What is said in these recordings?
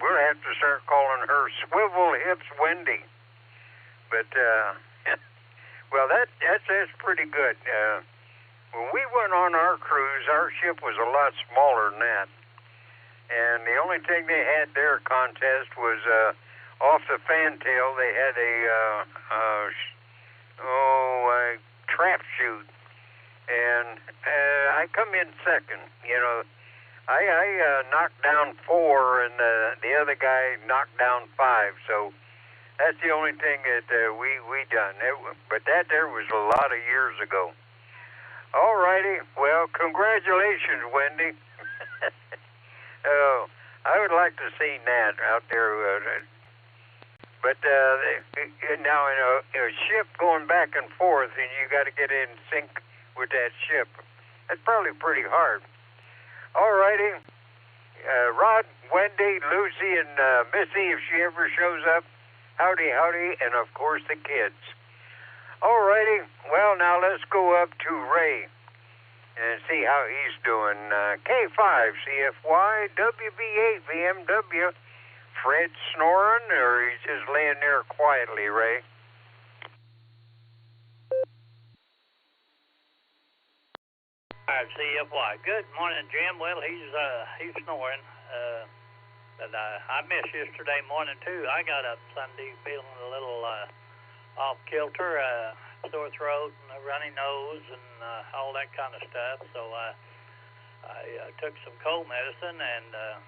we'll have to start calling her Swivel Hips Wendy. But, well, that's pretty good. When we went on our cruise, our ship was a lot smaller than that. And the only thing they had their contest was off the fantail. They had a trap shoot, and I come in second. I knocked down 4, and the other guy knocked down 5. So that's the only thing that we done. But that there was a lot of years ago. All righty. Well, congratulations, Wendy. I would like to see Nat out there. But now in a ship going back and forth, and you got to get in sync with that ship. That's probably pretty hard. All righty. Rod, Wendy, Lucy, and Missy, if she ever shows up, howdy, howdy, and of course the kids. All righty. Well, now let's go up to Ray and see how he's doing. K5, CFY, WB8, VMW. Fred snoring, or he's just laying there quietly, Ray? CFY. Good morning, Jim. Well, he's snoring. But I missed yesterday morning, too. I got up Sunday feeling a little off kilter, sore throat and a runny nose and all that kind of stuff. So I took some cold medicine and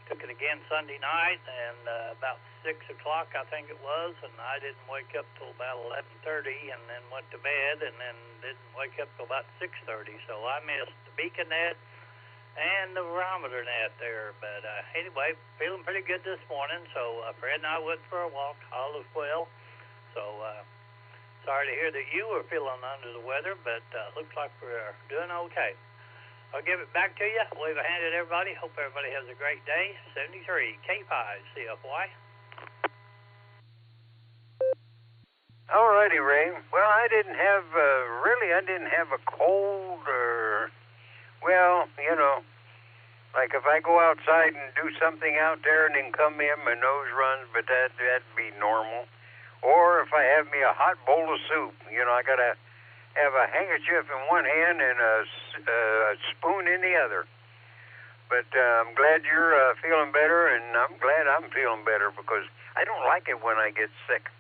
took it again Sunday night, and about 6 o'clock, I think it was, and I didn't wake up till about 11:30, and then went to bed, and then didn't wake up till about 6:30. So I missed the Beacon Net and the Barometer Net there. But anyway, feeling pretty good this morning. So Fred and I went for a walk. All is well. So sorry to hear that you were feeling under the weather, but looks like we're doing okay. I'll give it back to you. Wave a hand at everybody. Hope everybody has a great day. 73 K5 CFY. All righty, Ray. Well, I didn't have a cold or, well, like if I go outside and do something out there and then come in, my nose runs, but that'd be normal. Or if I have me a hot bowl of soup, I got to have a handkerchief in one hand and a spoon in the other. But I'm glad you're feeling better, and I'm glad I'm feeling better, because I don't like it when I get sick.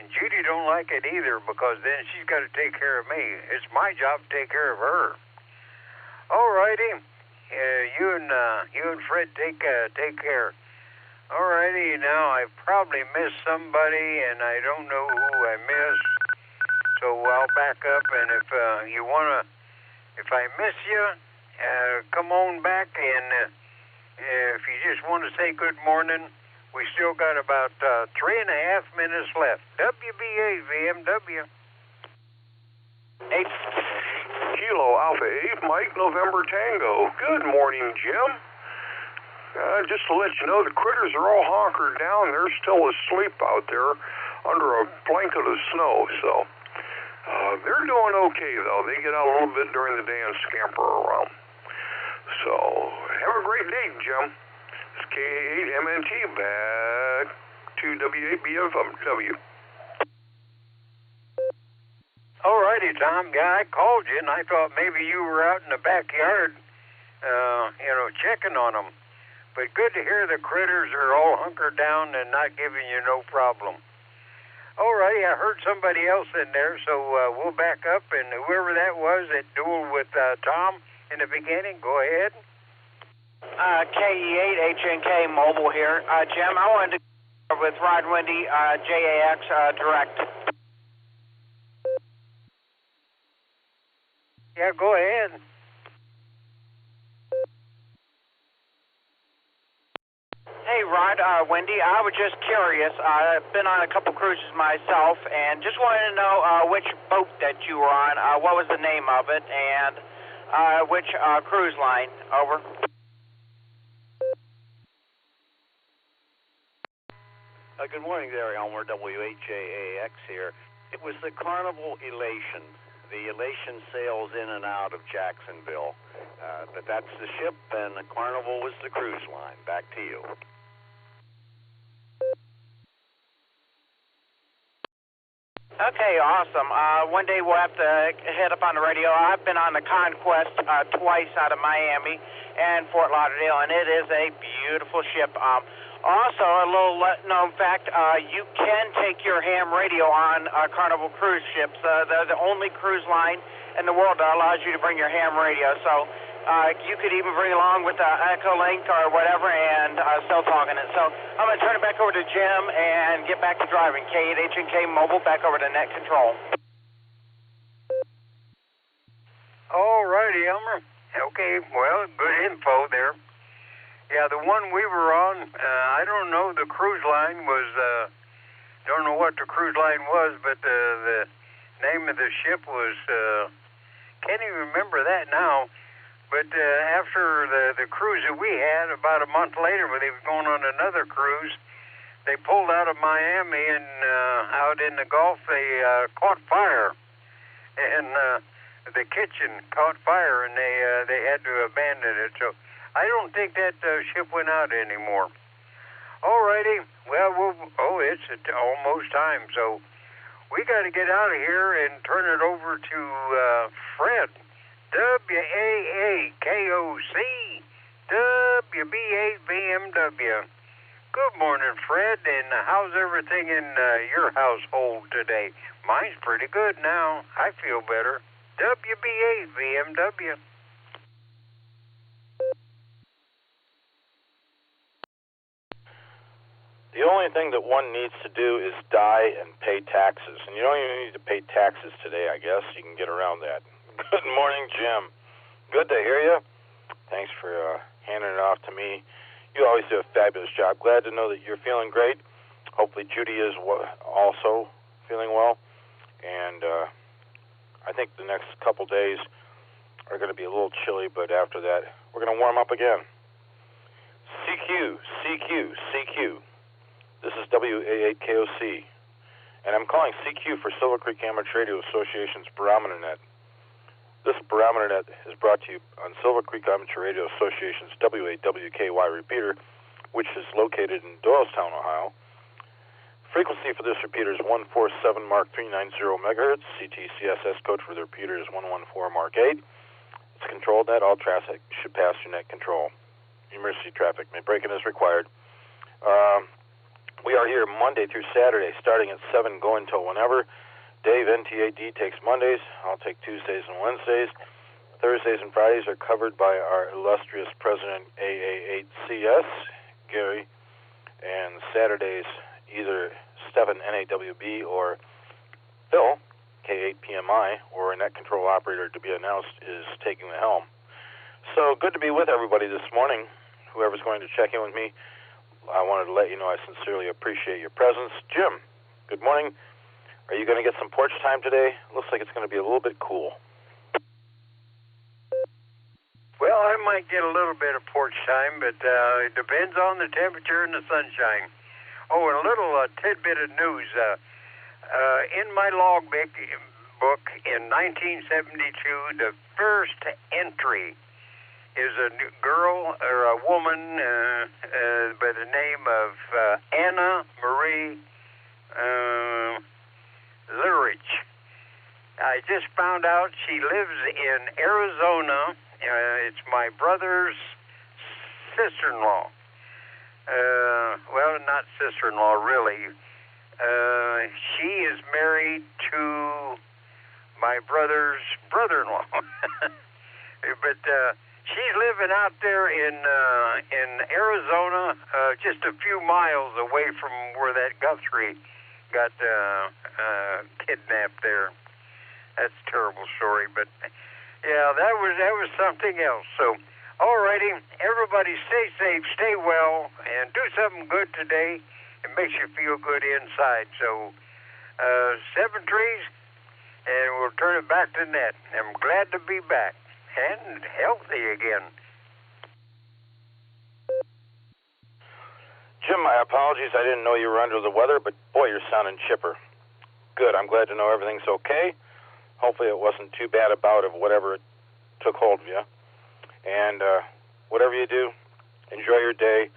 And Judy don't like it either, because then she's got to take care of me. It's my job to take care of her. All righty. You and Fred take care. All righty. Now, I probably missed somebody, and I don't know who I missed. So I'll back up, and if I miss you, come on back, and if you just want to say good morning, we still got about 3.5 minutes left. WBA VMW. 8 Kilo Alpha 8, Mike November Tango. Good morning, Jim. Just to let you know, the critters are all honkered down. They're still asleep out there under a blanket of snow, so they're doing okay, though. They get out a little bit during the day and scamper around. So, have a great day, Jim. It's K8MNT back to W8BFW. All righty, Tom. Yeah, I called you, and I thought maybe you were out in the backyard, checking on them. But good to hear the critters are all hunkered down and not giving you no problem. All righty, I heard somebody else in there, so we'll back up, and whoever that was that dueled with Tom in the beginning, go ahead. KE8HNK Mobile here. Jim, I wanted to go with Rod Wendy, JAX Direct. Yeah, go ahead. Hey, Rod, Wendy, I was just curious. I've been on a couple cruises myself, and just wanted to know which boat that you were on, what was the name of it, and which cruise line. Over. Good morning there, Elmer, WHAAX here. It was the Carnival Elation. The Elation sails in and out of Jacksonville. But that's the ship, and the Carnival was the cruise line. Back to you. Okay, awesome. One day we'll have to head up on the radio. I've been on the Conquest twice out of Miami and Fort Lauderdale, and it is a beautiful ship. Also, a little known fact, you can take your ham radio on Carnival cruise ships. They're the only cruise line in the world that allows you to bring your ham radio. So you could even bring along with the EchoLink or whatever and still talking it. So I'm going to turn it back over to Jim and get back to driving. K8H&K Mobile, back over to Net Control. All righty, Elmer. Okay, well, good info there. Yeah, the one we were on, I don't know, the cruise line was, don't know what the cruise line was, but the name of the ship was, can't even remember that now. But after the cruise that we had, about a month later, when they were going on another cruise, they pulled out of Miami and out in the Gulf, they caught fire. And the kitchen caught fire, and they had to abandon it. So I don't think that ship went out anymore. All righty. Well, it's almost time. So we got to get out of here and turn it over to Fred. WAAKOC, WB8BMW. Good morning, Fred, and how's everything in your household today? Mine's pretty good now. I feel better. WB8BMW. The only thing that one needs to do is die and pay taxes. And you don't even need to pay taxes today, I guess. You can get around that. Good morning, Jim. Good to hear you. Thanks for handing it off to me. You always do a fabulous job. Glad to know that you're feeling great. Hopefully Judy is also feeling well. And I think the next couple days are going to be a little chilly, but after that, we're going to warm up again. CQ. This is WA8KOC. And I'm calling CQ for Silvercreek Amateur Radio Association's Barometer Net. This Barometer Net is brought to you on Silvercreek Amateur Radio Association's WAWKY repeater, which is located in Doylestown, Ohio. Frequency for this repeater is 147 Mark 390 megahertz. CTCSS code for the repeater is 114 Mark 8. It's controlled net. All traffic should pass through net control. Emergency traffic may break in as required. We are here Monday through Saturday, starting at 7, going till whenever. Dave, NTAD, takes Mondays. I'll take Tuesdays and Wednesdays. Thursdays and Fridays are covered by our illustrious president, AA8CS, Gary. And Saturdays, either Stephen, NAWB, or Phil, K8PMI, or a net control operator to be announced, is taking the helm. So good to be with everybody this morning. Whoever's going to check in with me, I wanted to let you know I sincerely appreciate your presence. Jim, good morning. Are you going to get some porch time today? Looks like it's going to be a little bit cool. Well, I might get a little bit of porch time, but it depends on the temperature and the sunshine. Oh, and a little tidbit of news. In my logbook in 1972, the first entry is a girl or a woman by the name of Anna Marie Lurich. I just found out she lives in Arizona. It's my brother's sister-in-law. Well, not sister-in-law, really. She is married to my brother's brother-in-law. But she's living out there in Arizona, just a few miles away from where that Guthrie got kidnapped there. That's a terrible story, but yeah, that was something else. So, all righty, everybody stay safe, stay well, and do something good today. It makes you feel good inside. So, 7 trees, and we'll turn it back to Net. I'm glad to be back and healthy again. Jim, my apologies. I didn't know you were under the weather, but boy, you're sounding chipper. Good. I'm glad to know everything's okay. Hopefully it wasn't too bad a bout of whatever took hold of you. And whatever you do, enjoy your day.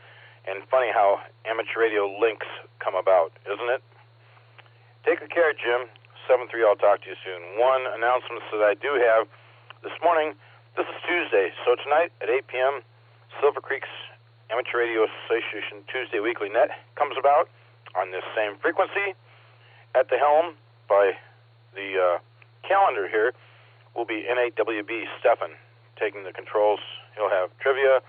And funny how amateur radio links come about, isn't it? Take good care, Jim. 73. I'll talk to you soon. One announcement that I do have this morning. This is Tuesday, so tonight at 8 p.m., Silvercreek's Amateur Radio Association Tuesday Weekly Net comes about on this same frequency. At the helm by the calendar here will be N8WB Stefan taking the controls. He'll have trivia.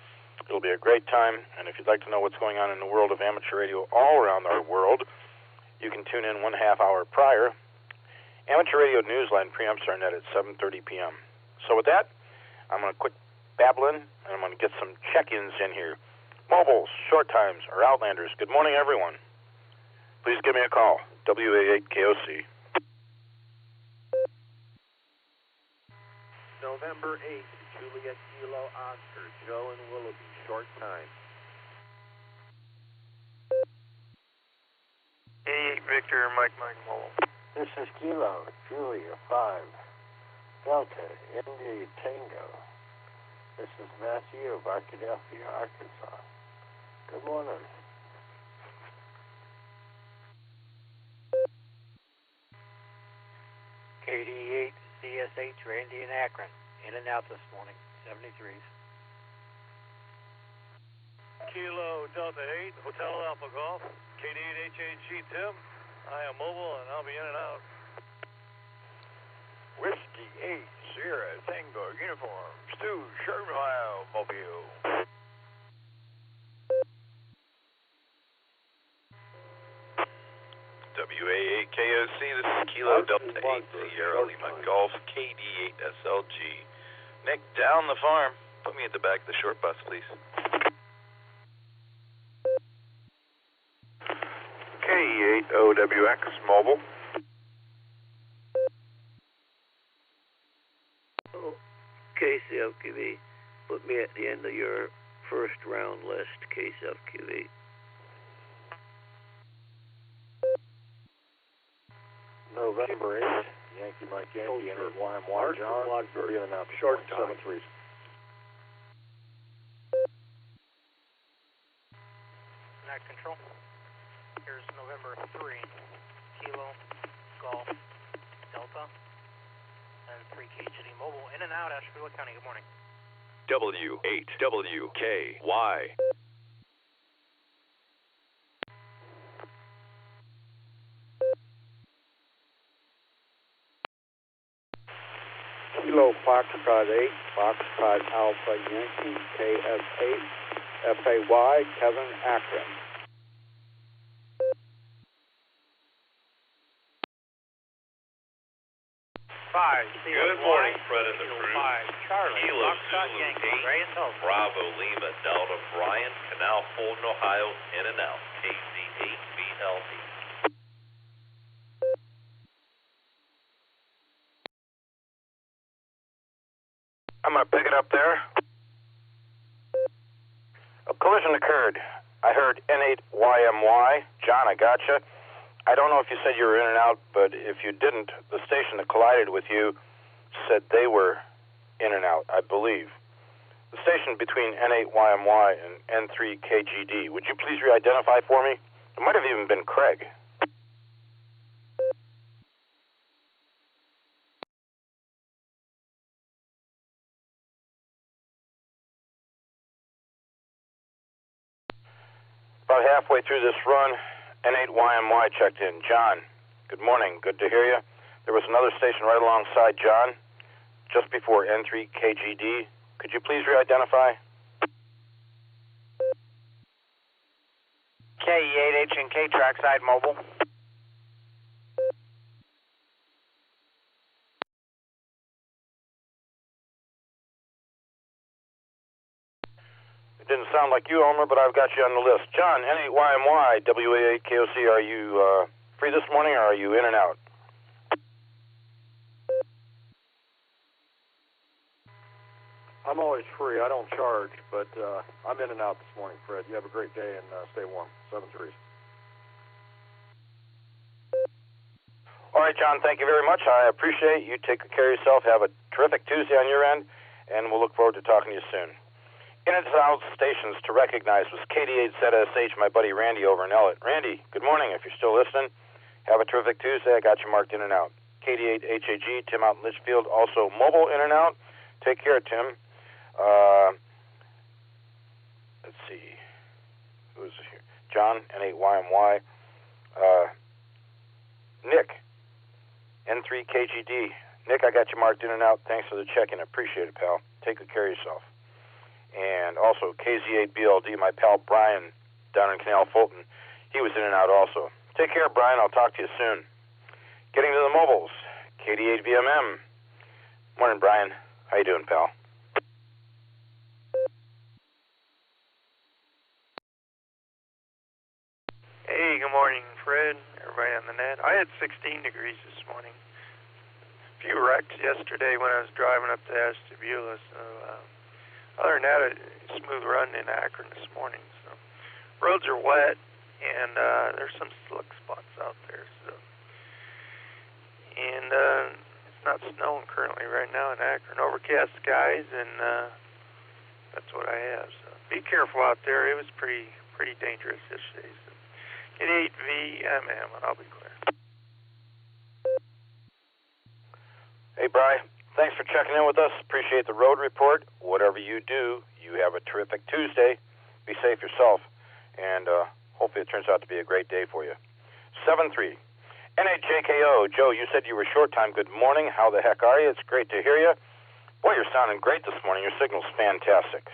It'll be a great time, and if you'd like to know what's going on in the world of amateur radio all around our world, you can tune in 1/2 hour prior. Amateur Radio Newsline preamps are net at 7:30 p.m. So with that, I'm going to quit babbling, and I'm going to get some check-ins in here. Mobiles, short times, or Outlanders, good morning, everyone. Please give me a call, WA8KOC. November 8th, Juliet Kilo Oscar, Joe and Willoughby, short time. 88 Victor, Mike Mobile. This is Kilo, Julia 5, Delta, India Tango. This is Matthew of Arkadelphia, Arkansas. Good morning. KD8 CSH Randy in Akron. In and out this morning, 73s. Kilo Delta 8, Hotel Alpha Golf, KD8 HAG Tim. I am mobile and I'll be in and out. Whiskey 8, Sierra Tango Uniform, Stu, Sherman, Ohio, Mobile. WA8KOC, this is Kilo Delta 8, Sierra Lima Golf, KD8 SLG. Nick, down the farm. Put me at the back of the short bus, please. K8OWX Mobile. KCFQV, put me at the end of your first round list, KCFQV. November 8th, Yankee Mike Yankee, N8YMY John, we'll be in and out short time. 7-3. Net control. Here's November 3, Kilo, Golf, Delta, and 3KGD Mobile. In and out, Asheville County. Good morning. W8WKY. Kilo Foxtrot 8, Foxtrot Alpha Yankee, KF8, FAY, Kevin Akron. Good morning, Fred and the crew. Charlie, Kilo Foxtrot Zulu Yankee, 8, Ray and Tulsa. Bravo Lima Delta Brian, Canal Fulton, Ohio, in and out, KC8BLD. I'm going to pick it up there. A collision occurred. I heard N8YMY. John, I gotcha. I don't know if you said you were in and out, but if you didn't, the station that collided with you said they were in and out, I believe. The station between N8YMY and N3KGD. Would you please re-identify for me? It might have even been Craig. About halfway through this run, N8YMY checked in. John, good morning. Good to hear you. There was another station right alongside John, just before N3KGD. Could you please re-identify? KE8H and K Trackside Mobile. It didn't sound like you, Homer, but I've got you on the list. John, N8YMY, WA8KOC, are you free this morning, or are you in and out? I'm always free. I don't charge, but I'm in and out this morning, Fred. You have a great day and stay warm. 7-3. All right, John, thank you very much. I appreciate you. Take good care of yourself. Have a terrific Tuesday on your end, and we'll look forward to talking to you soon. In and out stations to recognize was KD8ZSH, my buddy Randy over in Ellet. Randy, good morning if you're still listening. Have a terrific Tuesday. I got you marked in and out. KD8HAG, Tim out in Litchfield, also mobile in and out. Take care, Tim. Let's see. Who's here? John, N8YMY. Nick, N3KGD. Nick, I got you marked in and out. Thanks for the check-in. Appreciate it, pal. Take good care of yourself. And also KZ8BLD, my pal Brian down in Canal Fulton. He was in and out also. Take care, Brian. I'll talk to you soon. Getting to the mobiles. KD8VMM. Morning, Brian. How you doing, pal? Hey, good morning, Fred. Everybody on the net. I had 16 degrees this morning. A few wrecks yesterday when I was driving up to Ashtabula. So, other than that, a smooth run in Akron this morning. So, roads are wet, and there's some slick spots out there. So, and it's not snowing currently right now in Akron. Overcast skies, and that's what I have. So, be careful out there. It was pretty dangerous yesterday. So. Get 8VMM, and I'll be clear. Hey, Bri. Thanks for checking in with us. Appreciate the road report. Whatever you do, you have a terrific Tuesday. Be safe yourself, and hopefully it turns out to be a great day for you. 7-3. NHJKO. Joe, you said you were short time. Good morning. How the heck are you? It's great to hear you. Boy, you're sounding great this morning. Your signal's fantastic.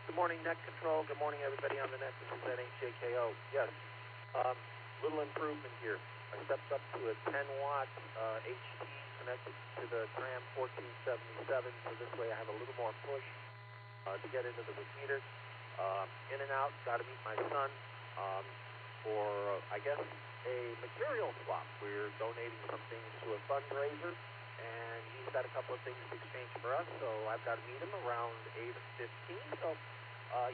Good morning, Net Control. Good morning, everybody on the net. This is NHJKO. Yes, little improvement here. I stepped up to a 10-watt HT connected to the tram 1477, so this way I have a little more push to get into the repeater. In and out, got to meet my son for, I guess, a material swap. We're donating some things to a fundraiser, and he's got a couple of things to exchange for us, so I've got to meet him around 8:15. So,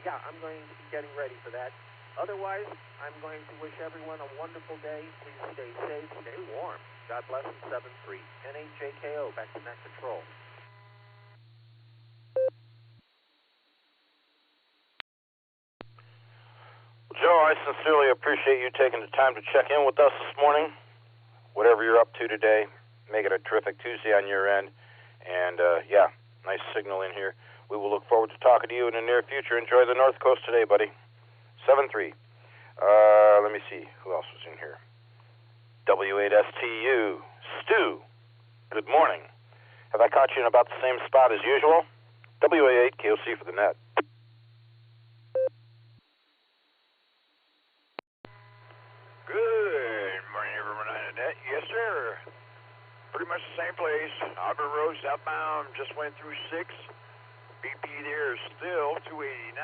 yeah, I'm going to be getting ready for that. Otherwise, I'm going to wish everyone a wonderful day. Please stay safe, stay warm. God bless and 7-3. NHJKO, back to Net Control. Joe, I sincerely appreciate you taking the time to check in with us this morning. Whatever you're up to today, make it a terrific Tuesday on your end. And, yeah, nice signal in here. We will look forward to talking to you in the near future. Enjoy the North Coast today, buddy. 7-3. Let me see. Who else was in here? W8STU. Stu. Good morning. Have I caught you in about the same spot as usual? WA8 KOC for the net. Good morning, everyone on the net. Yes, sir. Pretty much the same place. Auburn Road, southbound, just went through 6. BP there is still 289.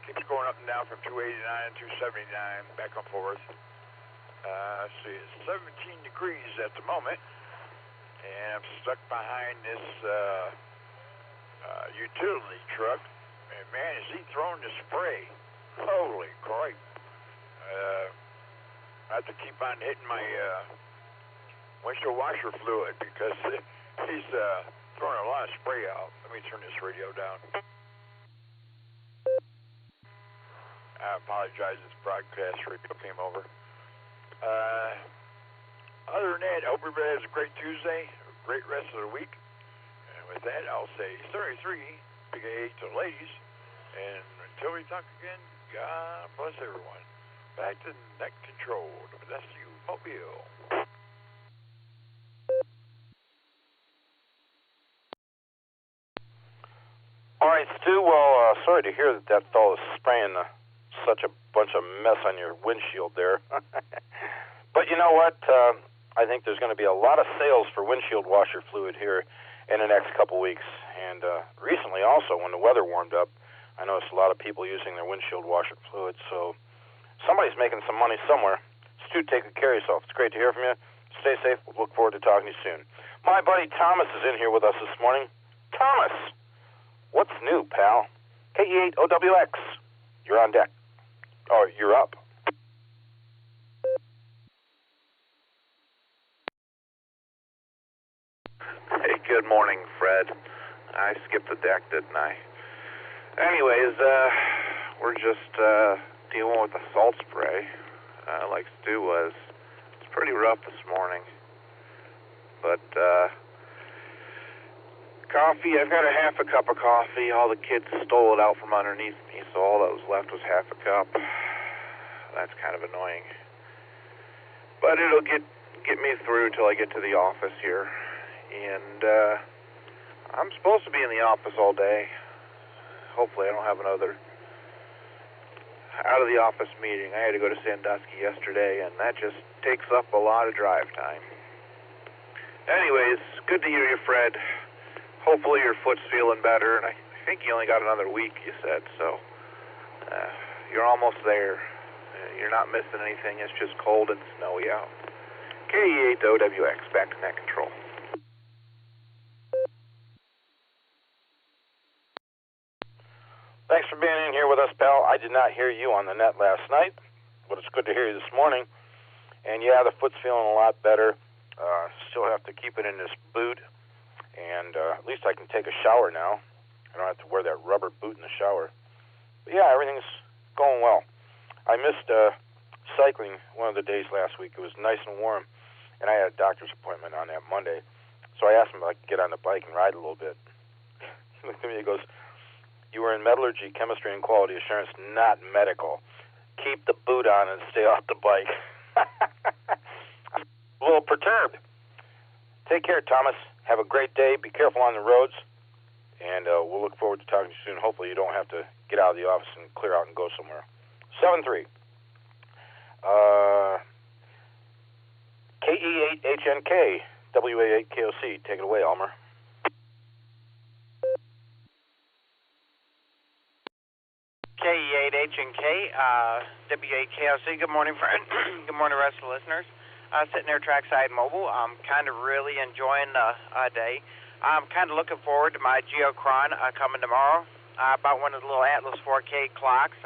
Keeps going up and down from 289 to 279, back and forth. Let's see, it's 17 degrees at the moment. And I'm stuck behind this utility truck. And man, is he throwing the spray. Holy crap. I have to keep on hitting my windshield washer fluid because he's throwing a lot of spray out. Let me turn this radio down. I apologize, this broadcast radio came over. Other than that, I hope everybody has a great Tuesday, a great rest of the week. And with that, I'll say 33, big A to the ladies. And until we talk again, God bless everyone. Back to Net Control, WSU Mobile. All right, Stu, well, sorry to hear that fellow is spraying such a bunch of mess on your windshield there. But you know what? I think there's going to be a lot of sales for windshield washer fluid here in the next couple weeks. And recently also, when the weather warmed up, I noticed a lot of people using their windshield washer fluid. So somebody's making some money somewhere. Stu, take good care of yourself. It's great to hear from you. Stay safe. We'll look forward to talking to you soon. My buddy Thomas is in here with us this morning. Thomas! What's new, pal? KE8OWX. You're on deck. Oh, you're up. Hey, good morning, Fred. I skipped the deck, didn't I? Anyways, we're just dealing with the salt spray, like Stu was. It's pretty rough this morning. But, coffee, I've got a half a cup of coffee. All the kids stole it out from underneath me, so all that was left was half a cup. That's kind of annoying. But it'll get me through till I get to the office here. And, I'm supposed to be in the office all day. Hopefully I don't have another out of the office meeting. I had to go to Sandusky yesterday, and that just takes up a lot of drive time. Anyways, good to hear you, Fred. Hopefully your foot's feeling better, and I think you only got another week, you said, so you're almost there. You're not missing anything. It's just cold and snowy out. KE8OWX, back to net control. Thanks for being in here with us, pal. I did not hear you on the net last night, but it's good to hear you this morning. And yeah, the foot's feeling a lot better. Still have to keep it in this boot, and at least I can take a shower now. I don't have to wear that rubber boot in the shower. But yeah, everything's going well. I missed cycling one of the days last week. It was nice and warm, and I had a doctor's appointment on that Monday. So I asked him if I could get on the bike and ride a little bit. He looked at me and goes, "You were in metallurgy, chemistry, and quality assurance, not medical. Keep the boot on and stay off the bike." I'm a little perturbed. Take care, Thomas. Have a great day. Be careful on the roads. And we'll look forward to talking to you soon. Hopefully you don't have to get out of the office and clear out and go somewhere. 7-3. KE8HNK, WA8KOC. Take it away, Elmer. KE8HNK, WA8KOC. Good morning, friend. Good morning, rest of the listeners. Sitting there trackside mobile. I'm kind of really enjoying the day. I'm kind of looking forward to my Geochron coming tomorrow. I bought one of the little Atlas 4K clocks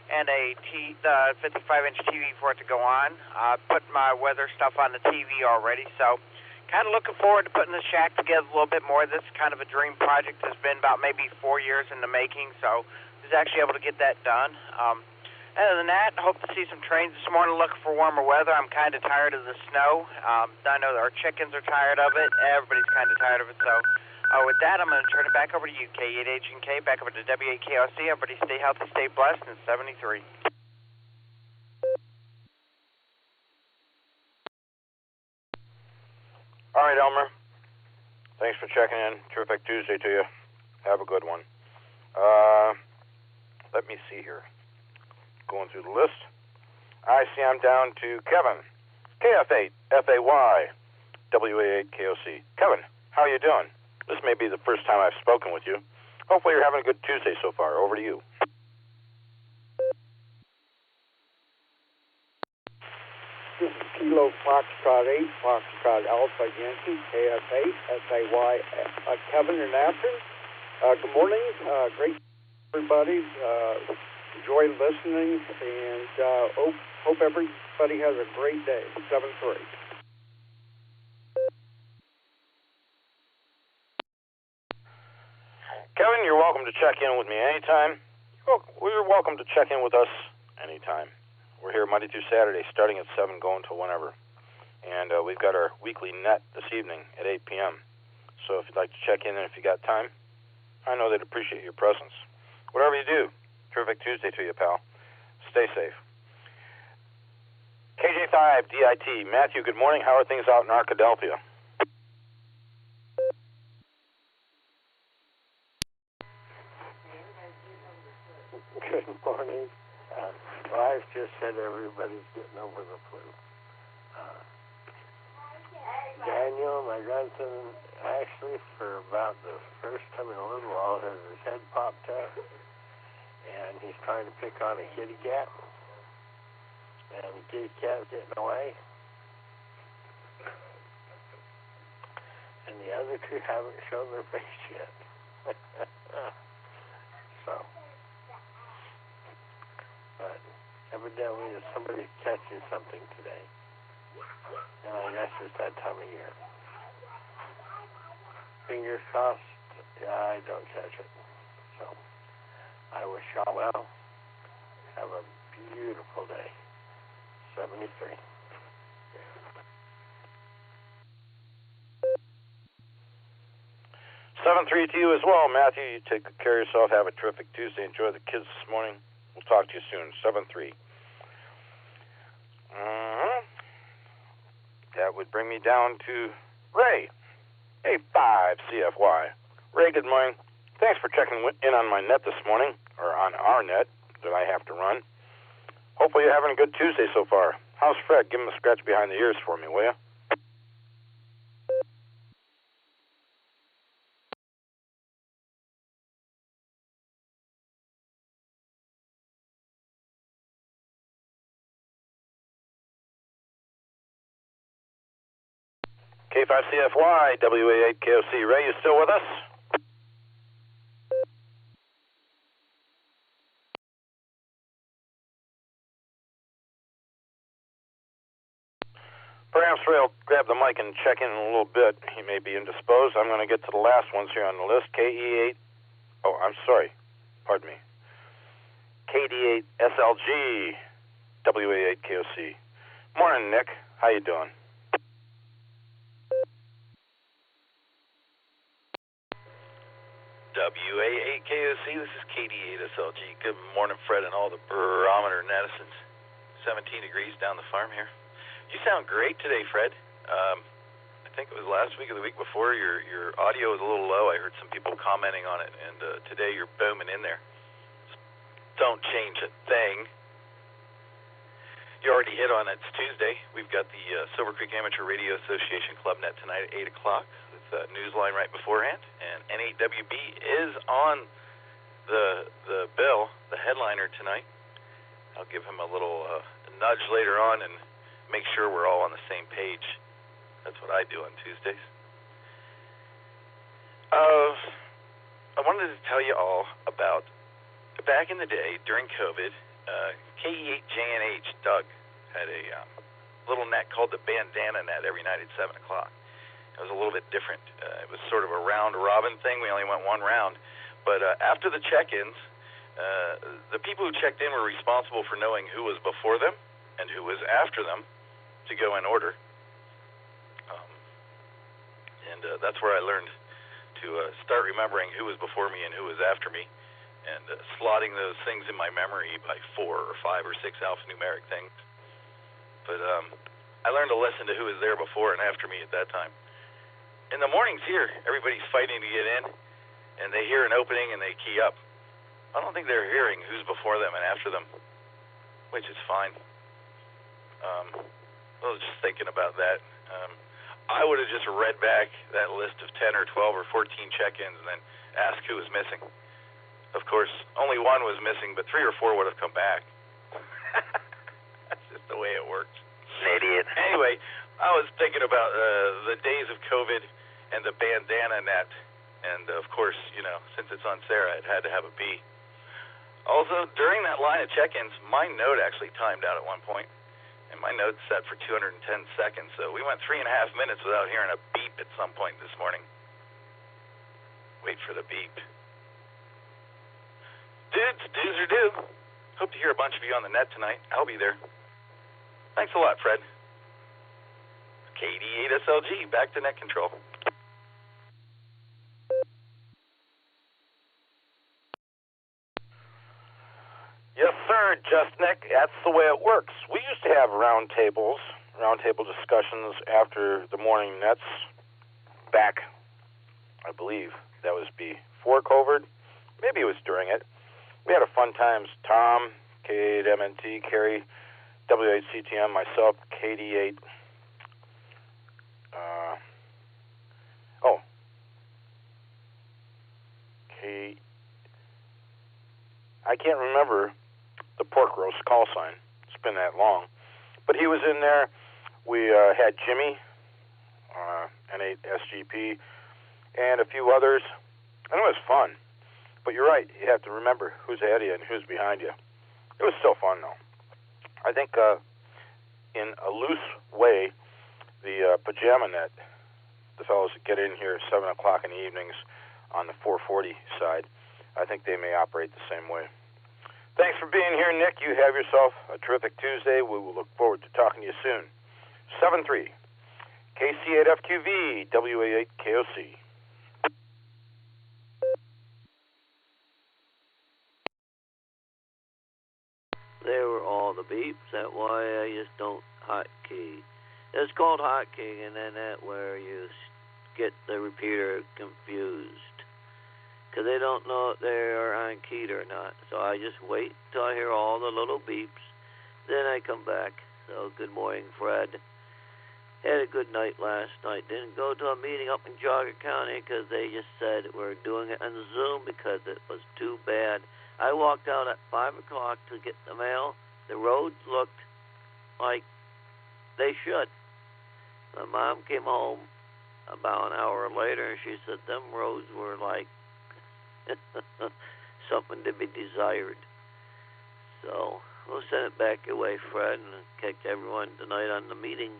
and a 55-inch TV for it to go on. I put my weather stuff on the TV already, so kind of looking forward to putting the shack together a little bit more. This is kind of a dream project that's been about maybe 4 years in the making, so I was actually able to get that done. Other than that, I hope to see some trains this morning looking for warmer weather. I'm kind of tired of the snow. I know that our chickens are tired of it. Everybody's kind of tired of it. So with that, I'm going to turn it back over to you, K8HNK, back over to WAKOC. Everybody stay healthy, stay blessed, and 73. All right, Elmer. Thanks for checking in. Terrific Tuesday to you. Have a good one. Let me see here. Going through the list. I see I'm down to Kevin. KF8, FAY, WA8KOC. Kevin, how are you doing? This may be the first time I've spoken with you. Hopefully you're having a good Tuesday so far. Over to you. This is Kilo Foxtrot 8, Foxtrot Alpha Yankee, KF8, FAY, Kevin in Athens. Good morning. Great, everybody. Enjoy listening, and hope everybody has a great day. 7-3. Kevin, you're welcome to check in with me anytime. You're welcome to check in with us anytime. We're here Monday through Saturday, starting at 7, going till whenever. And we've got our weekly net this evening at 8 p.m. So if you'd like to check in and if you got time, I know they'd appreciate your presence. Whatever you do, terrific Tuesday to you, pal. Stay safe. KJ5 DIT. Matthew, good morning. How are things out in Arkadelphia? Good morning. I've just said everybody's getting over the flu. Daniel, my grandson, actually, for about the first time in a little while, has his head popped up, and he's trying to pick on a kitty cat, and the kitty cat's getting away, and the other two haven't shown their face yet. So, but evidently somebody's catching something today. And that's just that time of year. Fingers crossed, I don't catch it. So, I wish y'all well. Have a beautiful day. 73. 7-3 to you as well, Matthew. You take good care of yourself. Have a terrific Tuesday. Enjoy the kids this morning. We'll talk to you soon. 7-3. That would bring me down to Ray. A5CFY. Ray, good morning. Thanks for checking in on my net this morning, or on our net that I have to run. Hopefully you're having a good Tuesday so far. How's Fred? Give him a scratch behind the ears for me, will you? K5CFY, WA8KOC. Ray, you still with us? Perhaps Ray will grab the mic and check in a little bit. He may be indisposed. I'm going to get to the last ones here on the list. KE8. Oh, I'm sorry. Pardon me. KD8SLG, WA8KOC. Morning, Nick. How you doing? WA8KOC, this is KD8SLG. Good morning, Fred, and all the Barometer Netizens. 17 degrees down the farm here. You sound great today, Fred. I think it was last week or the week before, your audio was a little low. I heard some people commenting on it, and today you're booming in there. Don't change a thing. You already hit on it. It's Tuesday. We've got the Silvercreek Amateur Radio Association Club Net tonight at 8 o'clock. Newsline right beforehand, and N8WB is on the bill, the headliner tonight. I'll give him a little nudge later on and make sure we're all on the same page. That's what I do on Tuesdays. I wanted to tell you all about, back in the day, during COVID, KE8JNH, Doug, had a little net called the Bandana Net every night at 7 o'clock. It was a little bit different. It was sort of a round-robin thing. We only went one round. But after the check-ins, the people who checked in were responsible for knowing who was before them and who was after them to go in order. And that's where I learned to start remembering who was before me and who was after me, and slotting those things in my memory by 4 or 5 or 6 alphanumeric things. But I learned to listen to who was there before and after me at that time. In the mornings here, everybody's fighting to get in, and they hear an opening and they key up. I don't think they're hearing who's before them and after them, which is fine. I was just thinking about that. I would have just read back that list of 10 or 12 or 14 check-ins and then asked who was missing. Of course, only one was missing, but 3 or 4 would have come back. That's just the way it works. Idiot. Anyway, I was thinking about the days of COVID and the Bandana Net, and of course, you know, since it's on Sarah, it had to have a B. Also, during that line of check-ins, my node actually timed out at one point, and my node's set for 210 seconds, so we went 3.5 minutes without hearing a beep at some point this morning. Wait for the beep. Dudes are due. Hope to hear a bunch of you on the net tonight. I'll be there. Thanks a lot, Fred. KD8SLG, back to net control. Yes, sir, Just Nick. That's the way it works. We used to have roundtable discussions after the morning nets back, I believe, that was before COVID. Maybe it was during it. We had a fun times. Tom, K8MNT, Kerry, W8CTM, myself, KD8. I can't remember the pork roast call sign. It's been that long. But he was in there. We had Jimmy, N8SGP, and a few others. And it was fun. But you're right. You have to remember who's ahead of you and who's behind you. It was still fun, though. I think in a loose way, the Pajama Net, the fellows that get in here at 7 o'clock in the evenings on the 440 side, I think they may operate the same way. Thanks for being here, Nick. You have yourself a terrific Tuesday. We will look forward to talking to you soon. 7-3, KC8FQV, WA8KOC. There were all the beeps. That's why I just don't hotkey. It's called hotkeying, and then that where you get the repeater confused. Because they don't know if they are on-keyed or not. So I just wait till I hear all the little beeps. Then I come back. So good morning, Fred. Had a good night last night. Didn't go to a meeting up in Jogger County because they just said we're doing it on Zoom because it was too bad. I walked out at 5 o'clock to get the mail. The roads looked like they should. My mom came home about an hour later and she said them roads were like something to be desired. So we'll send it back your way, Fred, and catch everyone tonight on the meeting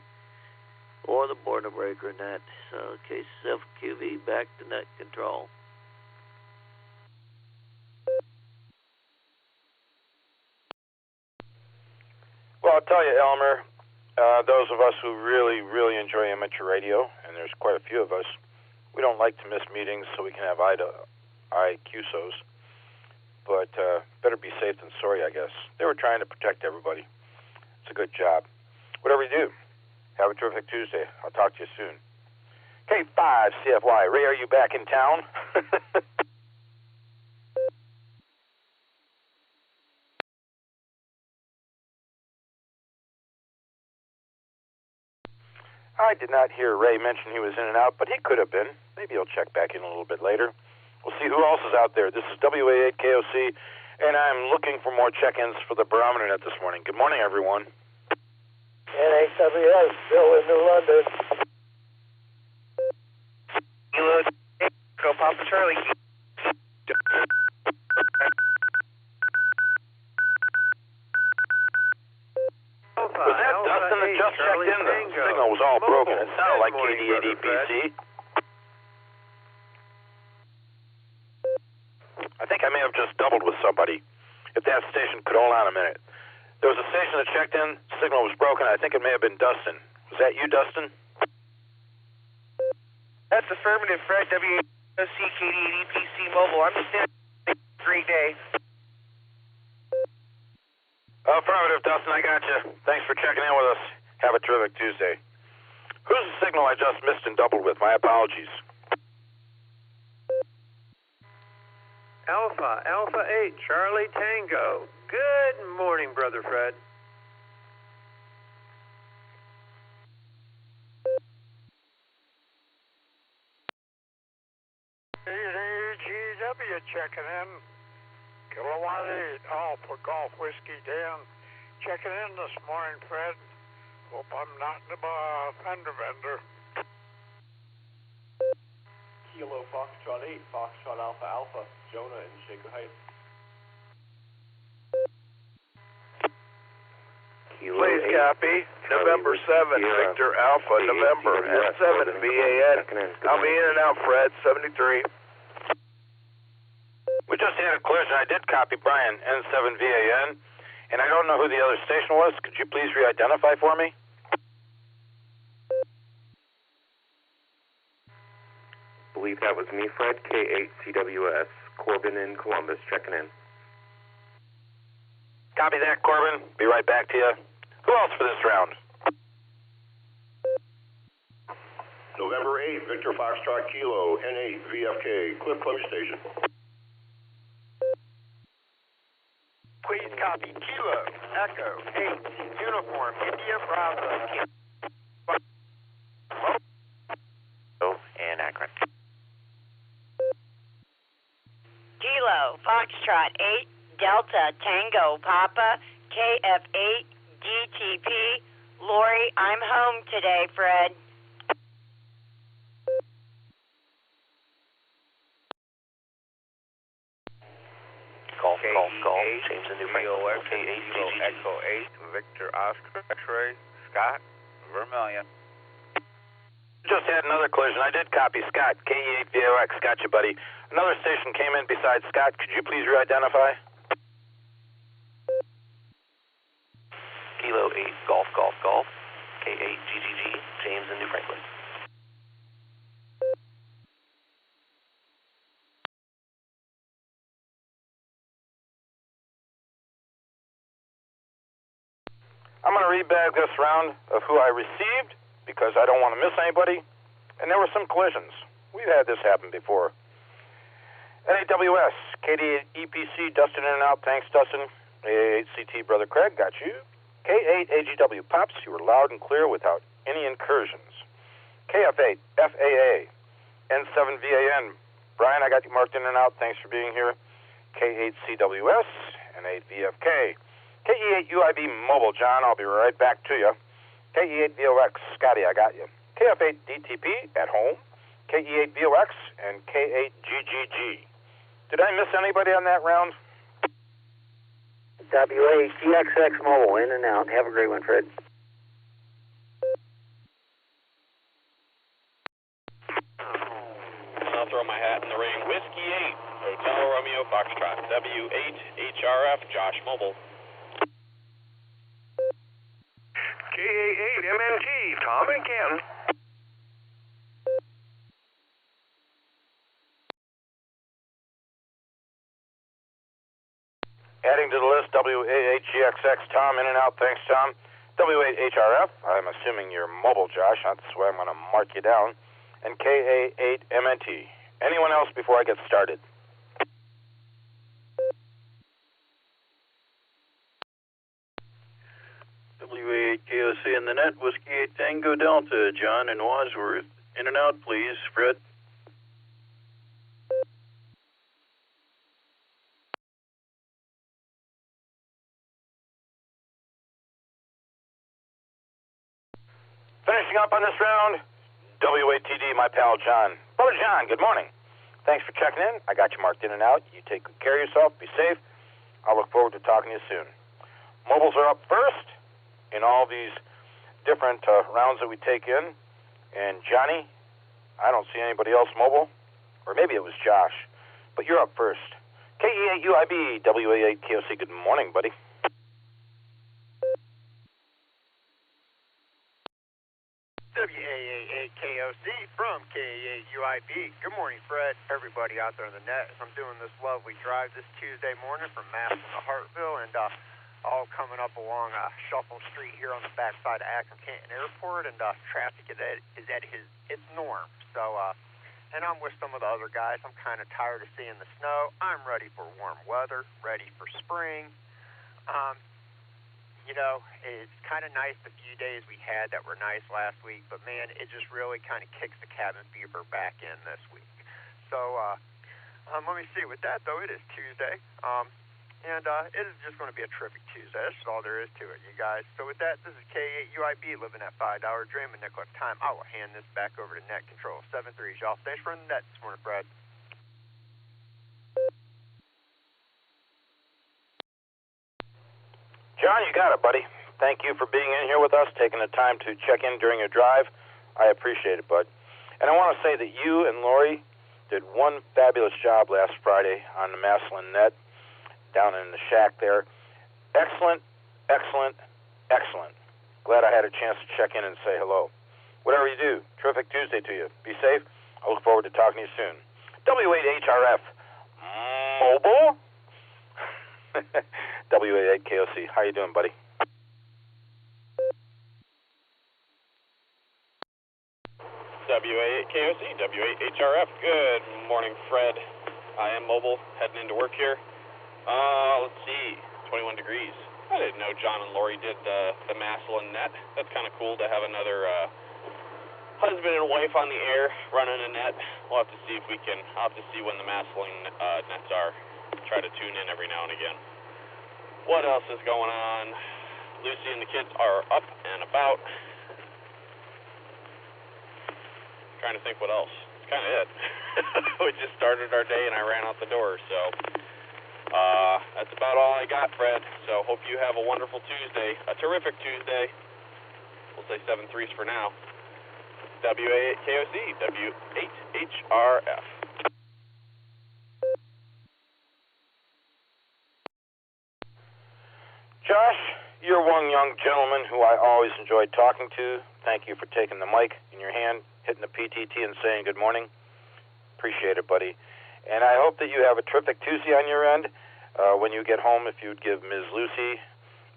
or the Border Breaker Net. So KCFQV back to net control. Well, I'll tell you, Elmer, those of us who really, really enjoy amateur radio, and there's quite a few of us, we don't like to miss meetings so we can have eye-to-eye QSOs. But better be safe than sorry, I guess. They were trying to protect everybody. It's a good job. Whatever you do, have a terrific Tuesday. I'll talk to you soon. K5 CFY, Ray, are you back in town? I did not hear Ray mention he was in and out, but he could have been. Maybe he'll check back in a little bit later. We'll see who else is out there. This is WA8KOC, and I'm looking for more check-ins for the Barometer Net this morning. Good morning, everyone. NHWS, Bill in New London. Go Papa Charlie. Was that Dustin that just checked in? The signal was all broken. It sounded like KD8EPC. I think I may have just doubled with somebody. If that station could hold on a minute. There was a station that checked in, signal was broken. I think it may have been Dustin. Was that you, Dustin? That's affirmative, Fred. WAOC KD8EPC Mobile. I'm just in a great day. Affirmative, Dustin, I got you. Thanks for checking in with us. Have a terrific Tuesday. Who's the signal I just missed and doubled with? My apologies. Alpha 8, Charlie Tango. Good morning, Brother Fred. GW checking in. Kilowatt 8, Alpha Golf Whiskey Dan. Checking in this morning, Fred. Hope I'm not the fender vendor. Kilo Foxtrot 8, Foxtrot Alpha Alpha, Jonah in Shaker Heights. Please copy. November 7, Victor Alpha, November, N7 VAN. I'll be in and out, Fred, 73. We just had a collision. I did copy Brian, N7 VAN, and I don't know who the other station was. Could you please re-identify for me? I believe that was me, Fred, K8CWS, Corbin in Columbus, checking in. Copy that, Corbin. Be right back to you. Who else for this round? November 8, Victor Foxtrot Kilo, N8 VFK, Cliff Close Station. Please copy Kilo, Echo, 8, Uniform, India Bravo, and Akron. Kilo, Foxtrot 8, Delta, Tango, Papa, KF8, DTP, Lori, I'm home today, Fred. Call. James and New Franklin. K8 Echo 8, Victor Oscar X-Ray, Scott, Vermilion. Just had another collision. I did copy Scott, KE8VOX. Got you, buddy. Another station came in besides Scott. Could you please re-identify? Kilo 8 Golf Golf Golf, K8GGG, James in New Franklin. I'm going to read back this round of who I received because I don't want to miss anybody. And there were some collisions. We've had this happen before. NAWS, KD8 EPC, Dustin in and out. Thanks, Dustin. AA8 CT, Brother Craig, got you. K8 AGW Pops, you were loud and clear without any incursions. KF8 FAA, N7 VAN. Brian, I got you marked in and out. Thanks for being here. K8 CWS and 8 VFK. KE8 UIB Mobile, John, I'll be right back to you. KE8 VOX, Scotty, I got you. KF8 DTP at home, KE8 VOX, and K8 GGG. Did I miss anybody on that round? WA GXX Mobile, in and out. Have a great one, Fred. I'll throw my hat in the ring. Whiskey 8, Hotel Romeo Foxtrot, W8 HRF, Josh Mobile. KA8 MNT, Tom and Ken. Adding to the list, WA8GXX, Tom, in and out. Thanks, Tom. W8HRF, I'm assuming you're mobile, Josh. That's why I'm going to mark you down. And KA8MNT. Anyone else before I get started? WA8KOC in the net, Whiskey 8 Tango Delta, John and Wadsworth. In and out, please, Fred. Finishing up on this round, WATD, my pal John. Brother John, good morning. Thanks for checking in. I got you marked in and out. You take good care of yourself. Be safe. I'll look forward to talking to you soon. Mobiles are up first in all these different rounds that we take in. And Johnny, I don't see anybody else mobile. Or maybe it was Josh. But you're up first. KE8UIB, WA8KOC, good morning, buddy. WA8KOC from KA8UIB. Good morning, Fred. Everybody out there on the net. I'm doing this lovely drive this Tuesday morning from Maslin to Hartville, and all coming up along Shuffle Street here on the backside of Akron-Canton Airport, and traffic is at its norm. So, and I'm with some of the other guys. I'm kind of tired of seeing the snow. I'm ready for warm weather, ready for spring. You know, it's kind of nice the few days we had that were nice last week, but man, it just really kind of kicks the cabin fever back in this week. So, let me see. With that, though, it is Tuesday, and it is just going to be a terrific Tuesday. That's just all there is to it, you guys. So with that, this is K8UIB living that $5 dream and nickel at a time. I will hand this back over to Net Control 73. Y'all thanks for the net this morning, Brad. John, you got it, buddy. Thank you for being in here with us, taking the time to check in during your drive. I appreciate it, bud. And I want to say that you and Lori did one fabulous job last Friday on the Maslin net down in the shack there. Excellent, excellent, excellent. Glad I had a chance to check in and say hello. Whatever you do, terrific Tuesday to you. Be safe. I look forward to talking to you soon. W8HRF Mobile. W8KOC. How you doing, buddy? W8KOC, W8HRF. Good morning, Fred. I am mobile, heading into work here. Let's see, 21 degrees. I didn't know John and Lori did the Maslin net. That's kind of cool to have another husband and wife on the air running a net. We'll have to see if we can, I'll have to see when the Maslin nets are. Try to tune in every now and again. What else is going on? Lucy and the kids are up and about. Trying to think what else. It's kind of it. We just started our day and I ran out the door, so that's about all I got, Fred. So hope you have a wonderful Tuesday, a terrific Tuesday. We'll say 7-3s for now. W8KOC, W8HRF. Josh, You're one young gentleman who I always enjoyed talking to. Thank you for taking the mic in your hand, hitting the PTT and saying good morning. Appreciate it, buddy. And I hope that you have a terrific Tuesday on your end. When you get home, if you'd give Ms. Lucy,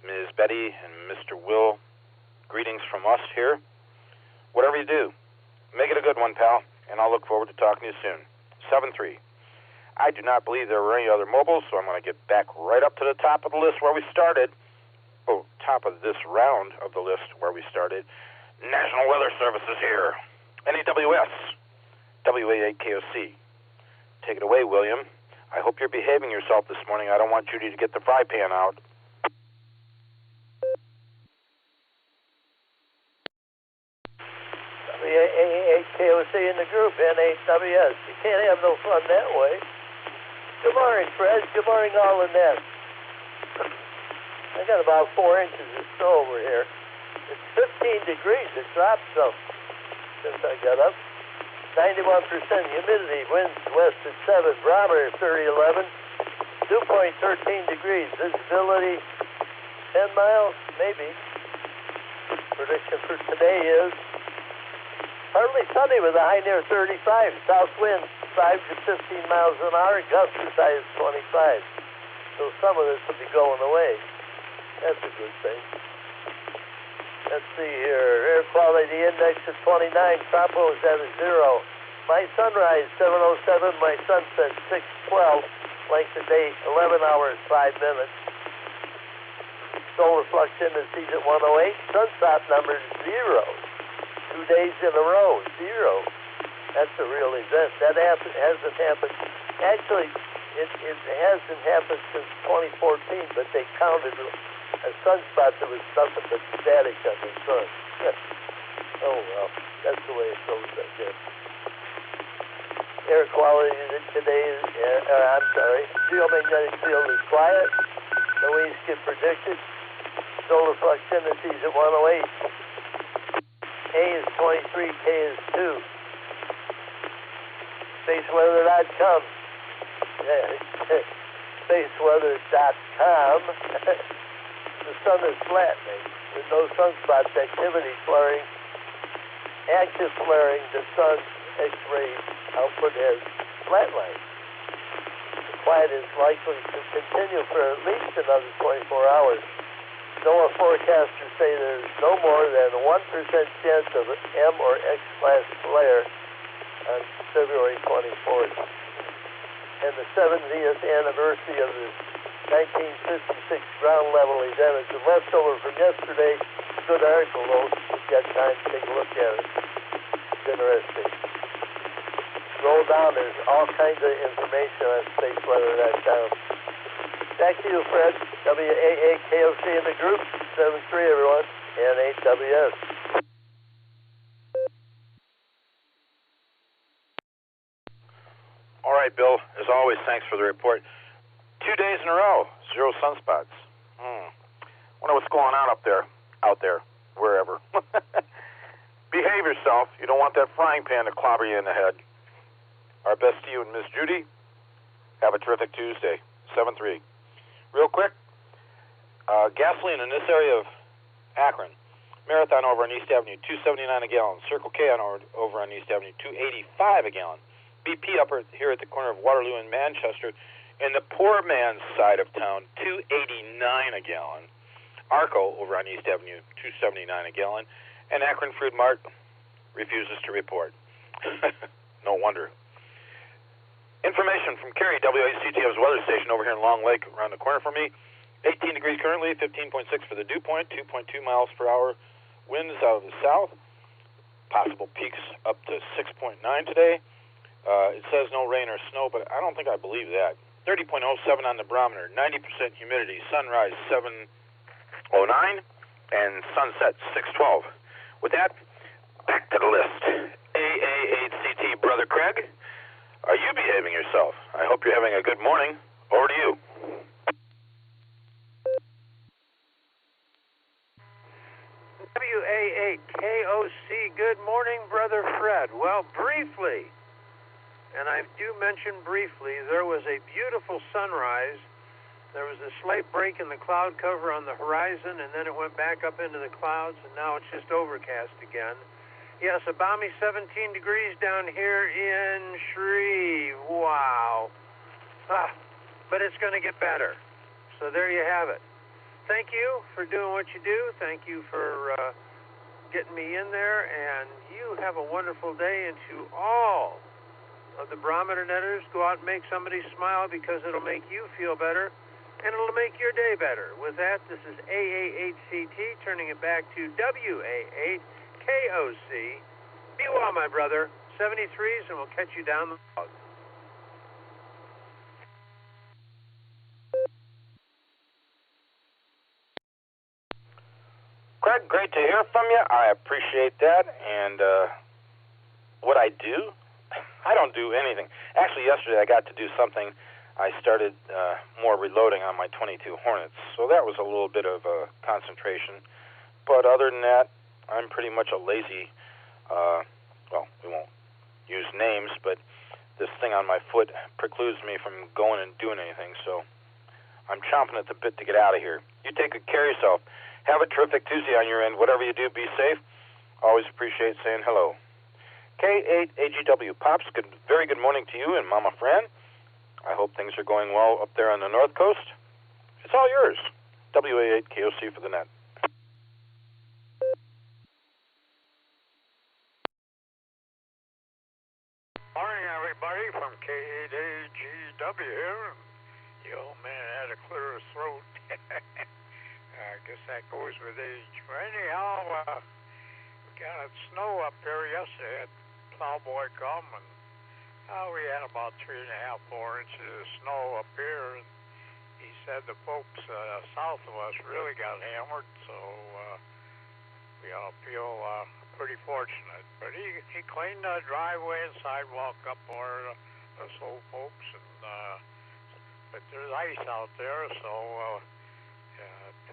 Ms. Betty, and Mr. Will greetings from us here. Whatever you do, make it a good one, pal, and I'll look forward to talking to you soon. 7-3. I do not believe there were any other mobiles, so I'm going to get back right up to the top of the list where we started. Oh, top of this round of the list where we started. National Weather Service is here. NAWS, WA8KOC. Take it away, William. I hope you're behaving yourself this morning. I don't want Judy to get the fry pan out. WA8KOC in the group, NAWS. You can't have no fun that way. Good morning, Fred. Good morning, all in that. I got about 4 inches of snow over here. It's 15 degrees. It dropped some since I got up. 91% humidity. Winds west at 7. Barometer 3011. 2.13 degrees. Visibility 10 miles, maybe. Prediction for today is partly sunny with a high near 35. South wind 5 to 15 miles an hour. Gusts as high as 25. So some of this will be going away. That's a good thing. Let's see here. Air quality index is 29. Tropo is at a 0. My sunrise 7:07. My sunset 6:12. Length of day 11 hours 5 minutes. Solar flux indices at 108. Sunspot number 0. 2 days in a row 0. That's a real event. That hasn't happened. Actually, it hasn't happened since 2014, but they counted a sunspot that was nothing but static on the sun. Oh, well, that's the way it goes, I guess. Air quality today is, geomagnetic field is quiet. No winds get predicted. Solar flux indices at 108. K is 23, K is 2. Spaceweather.com. Spaceweather.com. The sun is flattening with no sunspots. Activity flaring. Active flaring. The sun's X-ray output has flatlined. The quiet is likely to continue for at least another 24 hours. NOAA forecasters say there's no more than a 1% chance of an M or X-class flare on February 24th. And the 70th anniversary of the 1956 ground level event is a leftover from yesterday. Good article, though. If you've got time, take a look at it. It's interesting. Scroll down. There's all kinds of information on spaceweather.com. Back to you, Fred. WAAKOC in the group. 7-3, everyone. NAWS. All right, Bill. As always, thanks for the report. 2 days in a row, 0 sunspots. Wonder what's going on out there, wherever. Behave yourself. You don't want that frying pan to clobber you in the head. Our best to you and Miss Judy. Have a terrific Tuesday. 7-3. Real quick, gasoline in this area of Akron. Marathon over on East Avenue, $2.79 a gallon. Circle K over on East Avenue, $2.85 a gallon. BP up here at the corner of Waterloo and Manchester. In the poor man's side of town, $2.89 a gallon. Arco over on East Avenue, $2.79 a gallon. And Akron Fruit Mart refuses to report. No wonder. Information from Kerry, WACTF's weather station over here in Long Lake, around the corner from me. 18 degrees currently, 15.6 for the dew point, 2.2 miles per hour. Winds out of the south. Possible peaks up to 6.9 today. It says no rain or snow, but I don't think I believe that. 30.07 on the barometer, 90% humidity, sunrise 7:09, and sunset 6:12. With that, back to the list. AA8CT Brother Craig, are you behaving yourself? I hope you're having a good morning. Over to you. WA8KOC, good morning, Brother Fred. Well, briefly, and I do mention briefly, there was a beautiful sunrise There was a slight break in the cloud cover on the horizon, and then it went back up into the clouds, and now it's just overcast again. Yes, a balmy 17 degrees down here in Shreve. Wow. But it's going to get better. So there you have it. Thank you for doing what you do. Thank you for getting me in there, and you have a wonderful day. And to all of the Barometer Netters, go out and make somebody smile, because it'll make you feel better, and it'll make your day better. With that, this is AA8CT, turning it back to WA8KOC. Be well, my brother. 73s, and we'll catch you down the road. Craig, great to hear from you. I appreciate that. And what I do, I don't do anything. Actually, yesterday I got to do something. I started more reloading on my 22 Hornets, so that was a little bit of concentration. But other than that, I'm pretty much a lazy, well, we won't use names, but this thing on my foot precludes me from going and doing anything, so I'm chomping at the bit to get out of here. You take good care of yourself. Have a terrific Tuesday on your end. Whatever you do, be safe. Always appreciate saying hello. K8AGW Pops, very good morning to you and Mama Fran. I hope things are going well up there on the North Coast. It's all yours. WA8KOC for the net. Morning, everybody, from K8AGW here. The old man had a clear throat. I guess that goes with age. But anyhow, we got snow up there yesterday. Had plowboy come, and we had about 3.5, 4 inches of snow up here. And he said the folks south of us really got hammered, so we all feel pretty fortunate. But he cleaned the driveway and sidewalk up for us old folks, and but there's ice out there, so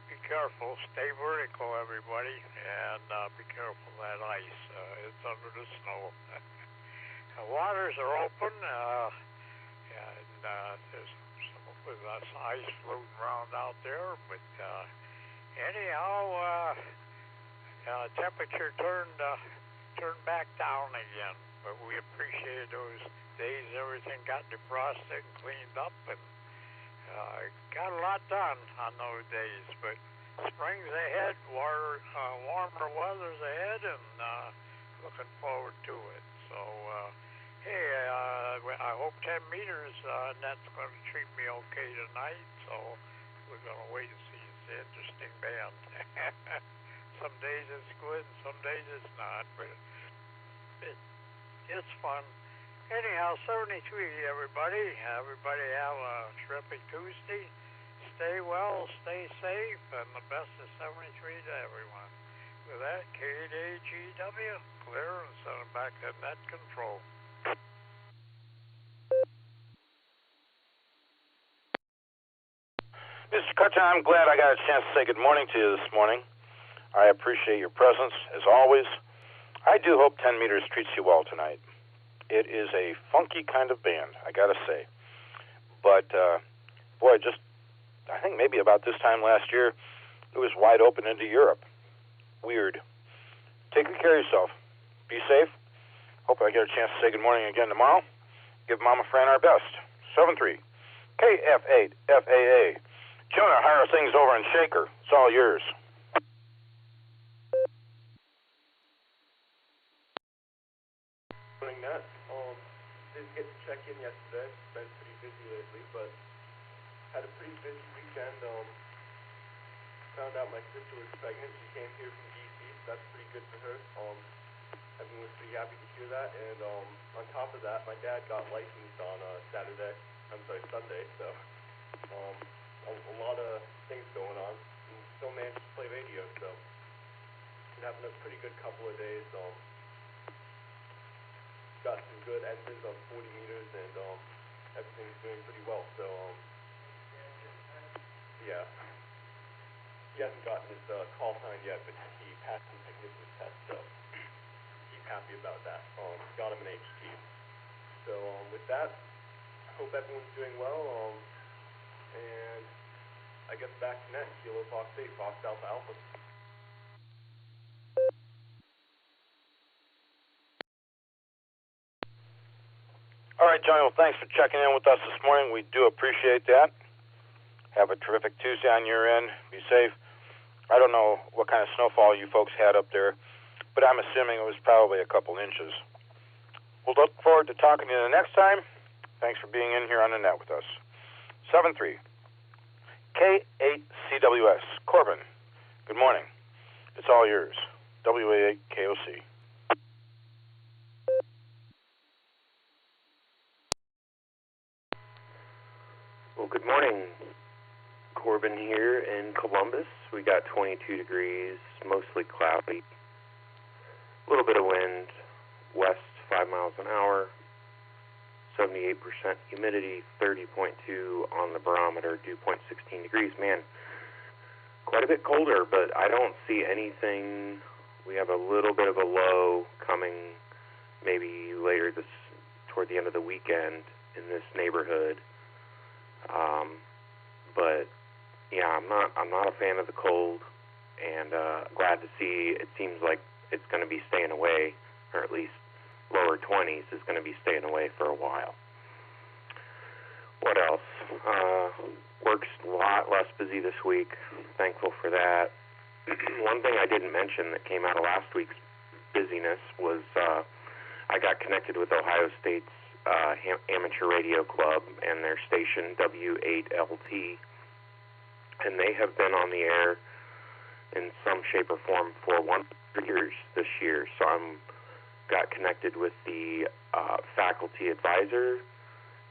be careful. Stay vertical, everybody, and be careful of that ice. It's under the snow. The waters are open, and there's some with ice floating around out there. But anyhow, temperature turned back down again. But we appreciated those days. Everything got defrosted and cleaned up, and got a lot done on those days. But spring's ahead, warmer weather's ahead, and looking forward to it. So, hey, I hope 10 meters net's going to treat me okay tonight. So we're going to wait and see. It's an interesting band. Some days it's good, and some days it's not. But it's fun. Anyhow, 73, everybody. Everybody have a terrific Tuesday. Stay well, stay safe, and the best of 73 to everyone. With that, K8AGW, clear and send it back to net control. Mr. Kutcher, I'm glad I got a chance to say good morning to you this morning. I appreciate your presence, as always. I do hope 10 meters treats you well tonight. It is a funky kind of band, I gotta say. But, boy, I think maybe about this time last year, it was wide open into Europe. Weird. Take good care of yourself. Be safe. Hope I get a chance to say good morning again tomorrow. Give Mama Fran our best. 7-3. KF8FAA. Jonah, hire things over in Shaker. It's all yours. Morning, Nat. Didn't get to check in yesterday. Been pretty busy lately, but had a pretty busy weekend. Found out my sister was pregnant. She came here from DC, so that's pretty good for her. Everyone was pretty happy to hear that. And on top of that, my dad got licensed on Sunday. So a lot of things going on. And still managed to play radio, so been having a pretty good couple of days. Got some good engines on 40 meters, and everything's doing pretty well. So, yeah. He hasn't gotten his call sign yet, but he passed some technician's test, so he's happy about that. Got him an HT. So, with that, I hope everyone's doing well, and I guess back to net, Kilo Fox 8, Fox Alpha Alpha. All right, Johnny, well, thanks for checking in with us this morning. We do appreciate that. Have a terrific Tuesday on your end. Be safe. I don't know what kind of snowfall you folks had up there, but I'm assuming it was probably a couple inches. We'll look forward to talking to you the next time. Thanks for being in here on the net with us. 7-3. K8CWS. Corbin, good morning. It's all yours. WA8KOC. Well, good morning. Corbin here in Columbus. We got 22 degrees, mostly cloudy. A little bit of wind, west 5 miles an hour, 78% humidity, 30.2 on the barometer, dew point 16 degrees. Man, quite a bit colder, but I don't see anything. We have a little bit of a low coming maybe later toward the end of the weekend in this neighborhood. But yeah, I'm not a fan of the cold, and glad to see it seems like it's going to be staying away, or at least lower 20s is going to be staying away for a while. What else? Work's a lot less busy this week. Thankful for that. One thing I didn't mention that came out of last week's busyness was I got connected with Ohio State's Amateur Radio Club and their station W8LT, and they have been on the air in some shape or form for 100 years this year. So I'm got connected with the faculty advisor,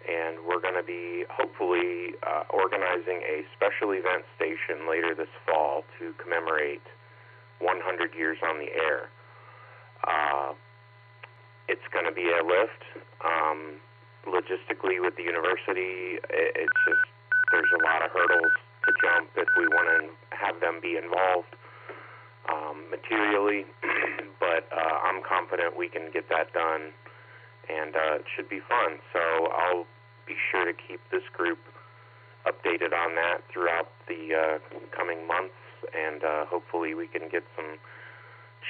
and we're going to be hopefully organizing a special event station later this fall to commemorate 100 years on the air. It's going to be a lift. Logistically, with the university, it's just there's a lot of hurdles to jump if we want to have them be involved materially, but I'm confident we can get that done, and it should be fun. So I'll be sure to keep this group updated on that throughout the coming months, and hopefully we can get some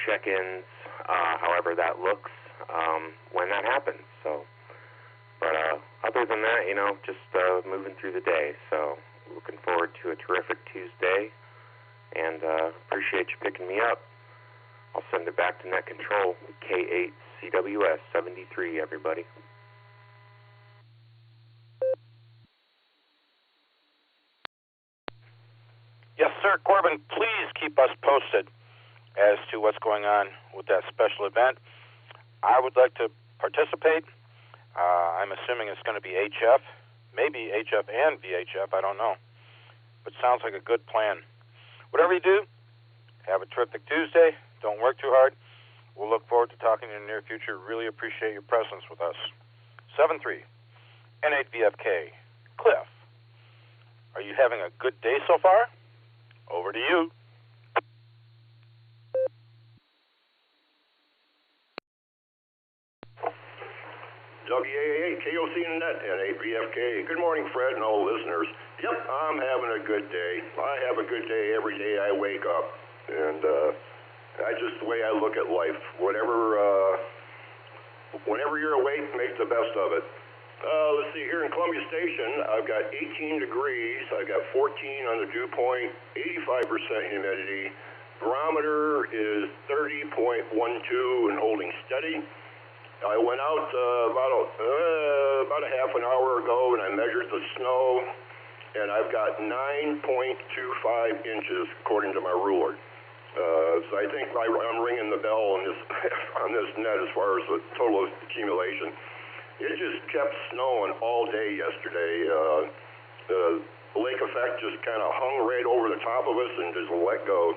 check-ins, however that looks, when that happens. So, but other than that, just moving through the day. So looking forward to a terrific Tuesday, and appreciate you picking me up. I'll send it back to Net Control, K8CWS 73, everybody. Yes, sir, Corbin, please keep us posted as to what's going on with that special event. I would like to participate. I'm assuming it's going to be HF, maybe HF and VHF, I don't know. But sounds like a good plan. Whatever you do, have a terrific Tuesday. Don't work too hard. We'll look forward to talking in the near future. Really appreciate your presence with us. 7-3, N8VFK. Cliff, are you having a good day so far? Over to you. WA8KOC in the net, N8VFK. Good morning, Fred, and all the listeners. Yep, I'm having a good day. I have a good day every day I wake up, and that's just the way I look at life. Whenever you're awake, make the best of it. Let's see, here in Columbia Station, I've got 18 degrees. I've got 14 on the dew point, 85% humidity. Barometer is 30.12 and holding steady. I went out about a half an hour ago, and I measured the snow, and I've got 9.25 inches according to my ruler. So I think I'm ringing the bell on this net as far as the total accumulation. It just kept snowing all day yesterday. The lake effect just kind of hung right over the top of us and just let go.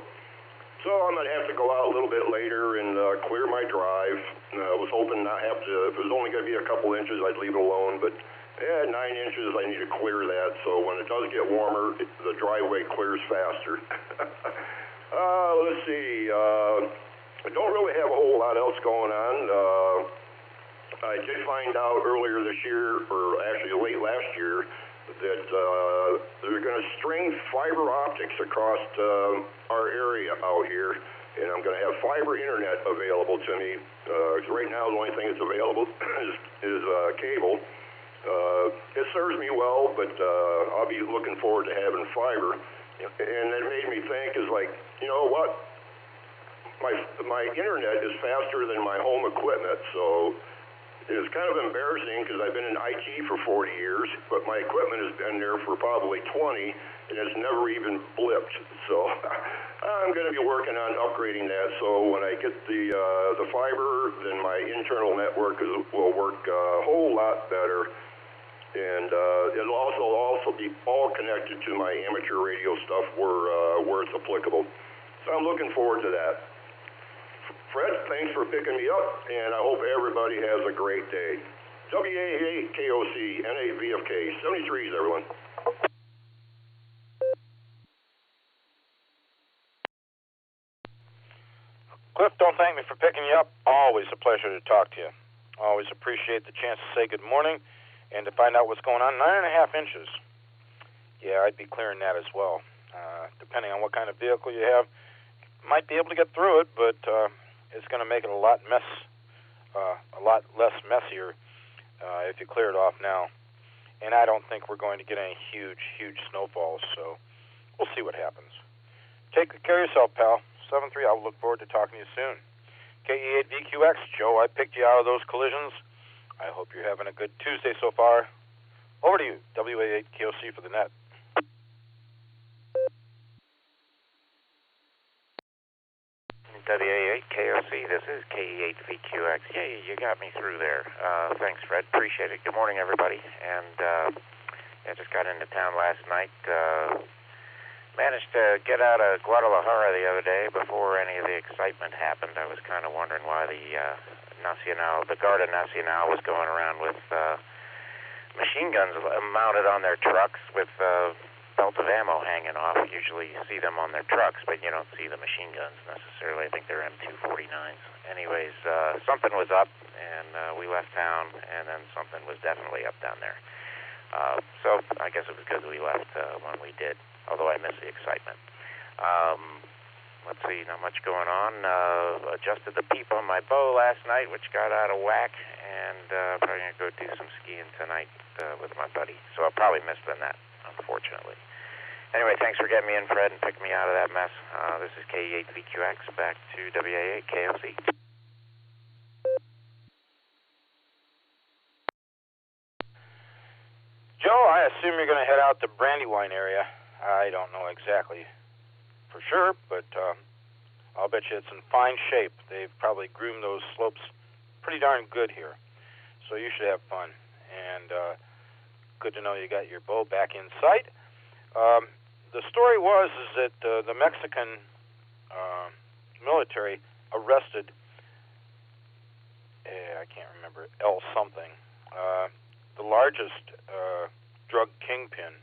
So I'm going to have to go out a little bit later and clear my drive. I was hoping not have to, if it was only going to be a couple inches, I'd leave it alone. But 9 inches, I need to clear that. So when it does get warmer, the driveway clears faster. Let's see. I don't really have a whole lot else going on. I did find out earlier this year, or actually late last year, that they're going to string fiber optics across our area out here, and I'm going to have fiber internet available to me. Right now, the only thing that's available is cable. It serves me well, but I'll be looking forward to having fiber. And that made me think, is like, you know what? My internet is faster than my home equipment, so it's kind of embarrassing because I've been in IT for 40 years, but my equipment has been there for probably 20, and it's never even blipped. So I'm going to be working on upgrading that, so when I get the fiber, then my internal network will work a whole lot better. And it'll also be all connected to my amateur radio stuff where it's applicable. So I'm looking forward to that. Fred, thanks for picking me up, and I hope everybody has a great day. WAAKOC, NAVFK, 73s, everyone. Cliff, don't thank me for picking you up. Always a pleasure to talk to you. Always appreciate the chance to say good morning and to find out what's going on. 9.5 inches. Yeah, I'd be clearing that as well. Depending on what kind of vehicle you have, might be able to get through it, but it's going to make it a lot less messier if you clear it off now. And I don't think we're going to get any huge snowfalls, so we'll see what happens. Take good care of yourself, pal. 7-3, I'll look forward to talking to you soon. KE8VQX, Joe, I picked you out of those collisions. I hope you're having a good Tuesday so far. Over to you, WA8KOC for the net. WA8KOC, this is KE8VQX. Yeah, you got me through there. Thanks, Fred. Appreciate it. Good morning, everybody. And I just got into town last night. Managed to get out of Guadalajara the other day before any of the excitement happened. I was kind of wondering why the Guardia Nacional was going around with machine guns mounted on their trucks with belt of ammo hanging off. Usually you see them on their trucks, but you don't see the machine guns necessarily. I think they're M249s. Anyways, something was up, and we left town, and then something was definitely up down there. So I guess it was good we left when we did, although I miss the excitement. Let's see, not much going on. Adjusted the peep on my bow last night, which got out of whack, and probably going to go do some skiing tonight with my buddy. So I'll probably miss the net, unfortunately. Anyway, thanks for getting me in, Fred, and picking me out of that mess. This is KE8VQX, back to WA8KOC. Joe, I assume you're going to head out to Brandywine area. I don't know exactly for sure, but I'll bet you it's in fine shape. They've probably groomed those slopes pretty darn good here, so you should have fun. And good to know you got your bow back in sight. The story was that the Mexican military arrested, I can't remember, El something, the largest drug kingpin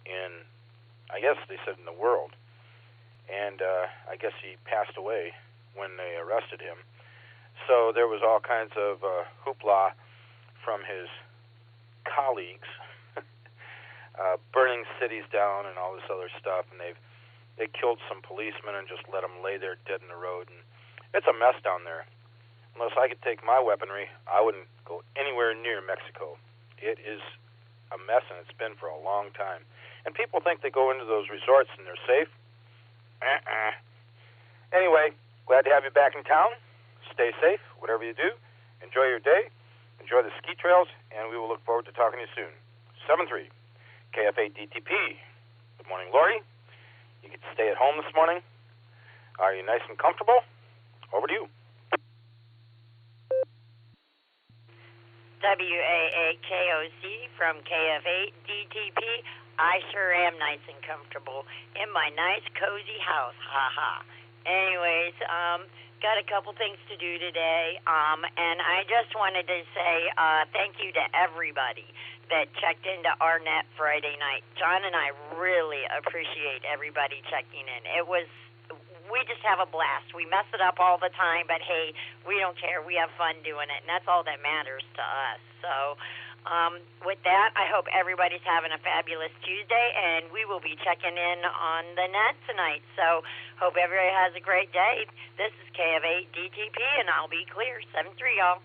in, I guess they said, in the world. And I guess he passed away when they arrested him. So there was all kinds of hoopla from his colleagues, burning cities down and all this other stuff. And they killed some policemen and just let them lay there dead in the road. And it's a mess down there. Unless I could take my weaponry, I wouldn't go anywhere near Mexico. It is a mess, and it's been for a long time. And people think they go into those resorts and they're safe. Anyway, glad to have you back in town. Stay safe, whatever you do. Enjoy your day. Enjoy the ski trails, and we will look forward to talking to you soon. 7-3, KF8DTP. Good morning, Lori. You get to stay at home this morning. Are you nice and comfortable? Over to you. WAAKOC from KF8DTP. I sure am nice and comfortable in my nice, cozy house. Ha ha. Anyways, got a couple things to do today, and I just wanted to say thank you to everybody that checked into our net Friday night. John and I really appreciate everybody checking in. We just have a blast. We mess it up all the time, but hey, we don't care. We have fun doing it, and that's all that matters to us. So With that, I hope everybody's having a fabulous Tuesday, and we will be checking in on the net tonight. So hope everybody has a great day. This is KF8 DTP, and I'll be clear. 7-3, y'all.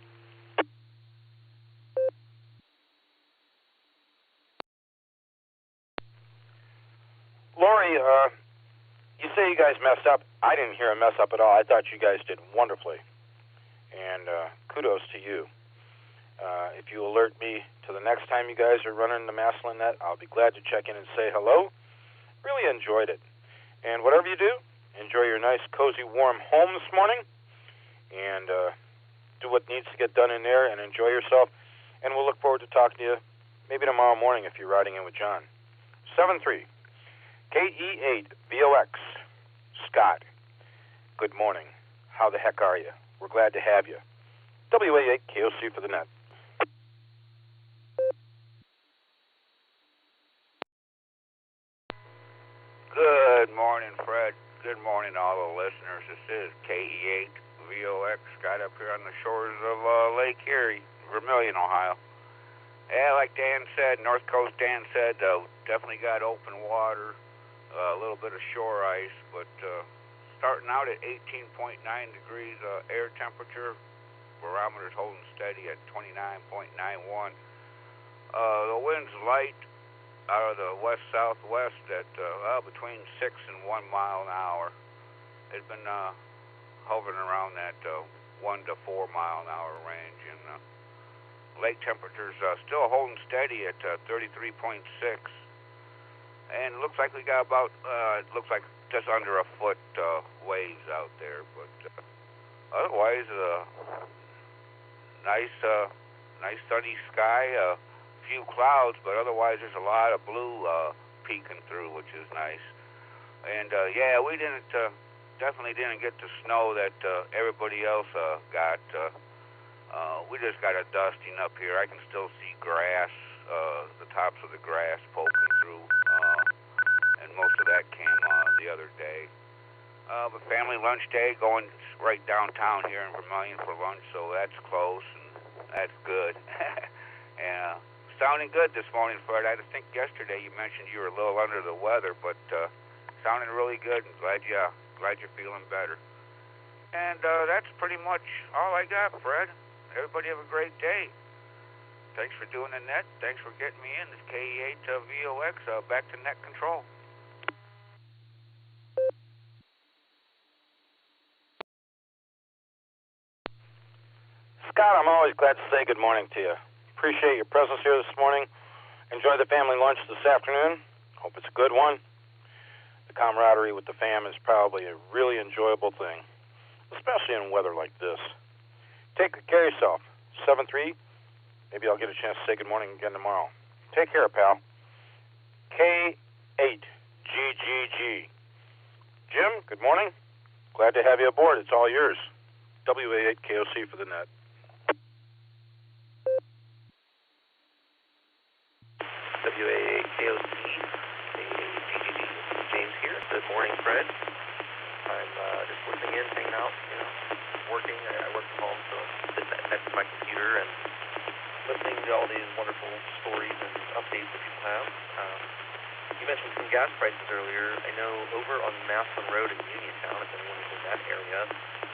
Lori, you say you guys messed up. I didn't hear a mess up at all. I thought you guys did wonderfully. And kudos to you. If you alert me to the next time you guys are running the Maslin net, I'll be glad to check in and say hello. Really enjoyed it. And whatever you do, enjoy your nice, cozy, warm home this morning. And do what needs to get done in there and enjoy yourself. And we'll look forward to talking to you maybe tomorrow morning if you're riding in with John. 7-3. KE8 VOX. Scott. Good morning. How the heck are you? We're glad to have you. WA8 KOC for the net. Good morning, Fred. Good morning to all the listeners. This is KE8 VOX, Scott up here on the shores of Lake Erie, Vermilion, Ohio. Yeah, like Dan said, North Coast Dan said, definitely got open water, a little bit of shore ice, but starting out at 18.9 degrees air temperature, barometer's holding steady at 29.91. The wind's light out of the west-southwest at between 6 and 1 mile an hour. It's been hovering around that 1 to 4 mile an hour range, and lake temperature's still holding steady at 33.6. And it looks like we got about, it looks like just under a foot waves out there, but otherwise, nice sunny sky, few clouds, but otherwise there's a lot of blue peeking through, which is nice. And yeah, we definitely didn't get the snow that everybody else got. We just got a dusting up here. I can still see grass, the tops of the grass poking through, and most of that came the other day. But family lunch day, going right downtown here in Vermilion for lunch, so that's close, and that's good. And sounding good this morning, Fred. I think yesterday you mentioned you were a little under the weather, but sounding really good, and glad you're feeling better. And that's pretty much all I got, Fred. Everybody have a great day. Thanks for doing the net. Thanks for getting me in. This KE8 VOX, back to net control. Scott, I'm always glad to say good morning to you. Appreciate your presence here this morning. Enjoy the family lunch this afternoon. Hope it's a good one. The camaraderie with the fam is probably a really enjoyable thing, especially in weather like this. Take good care of yourself. 7-3. Maybe I'll get a chance to say good morning again tomorrow. Take care, pal. K8GGG. Jim, good morning. Glad to have you aboard. It's all yours. WA8 KOC for the net. WA8 KOC, KGG, James here. Good morning, Fred. I'm just listening in, hanging out, working. I work from home, so I'm sitting next to my computer and listening to all these wonderful stories and updates that people have. You mentioned some gas prices earlier. I know over on Maslin Road in Uniontown, if anyone is in that area,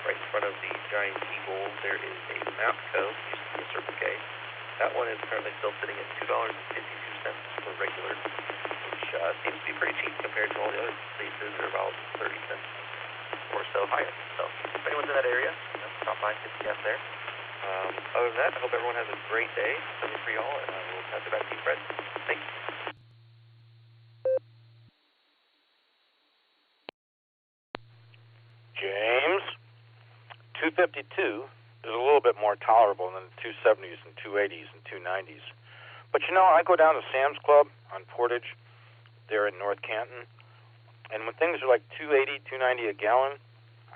right in front of the Giant Eagle, there is a Mapco, used to be a Circle K. That one is currently still sitting at $2.52 for regular, which seems to be pretty cheap compared to all the other places. They're about 30 cents or so higher. So if anyone's in that area, stop by and get the gas there. Other than that, I hope everyone has a great day. Something for y'all, and I will pass it back to you, Fred. Thanks. James, 252 is a little bit more tolerable than the 270s and 280s and 290s. But I go down to Sam's Club on Portage there in North Canton, and when things are like 280, 290 a gallon,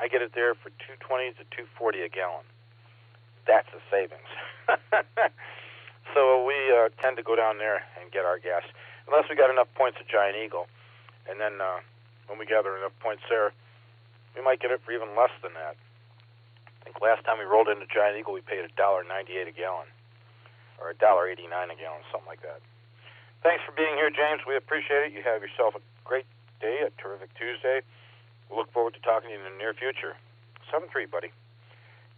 I get it there for 220 to 240 a gallon. That's a savings. So we tend to go down there and get our gas, unless we got enough points at Giant Eagle. And then when we gather enough points there, we might get it for even less than that. I think last time we rolled into Giant Eagle, we paid $1.98 a gallon. or $1.89 a gallon, something like that. Thanks for being here, James. We appreciate it. You have yourself a great day, a terrific Tuesday. We look forward to talking to you in the near future. 7-3, buddy.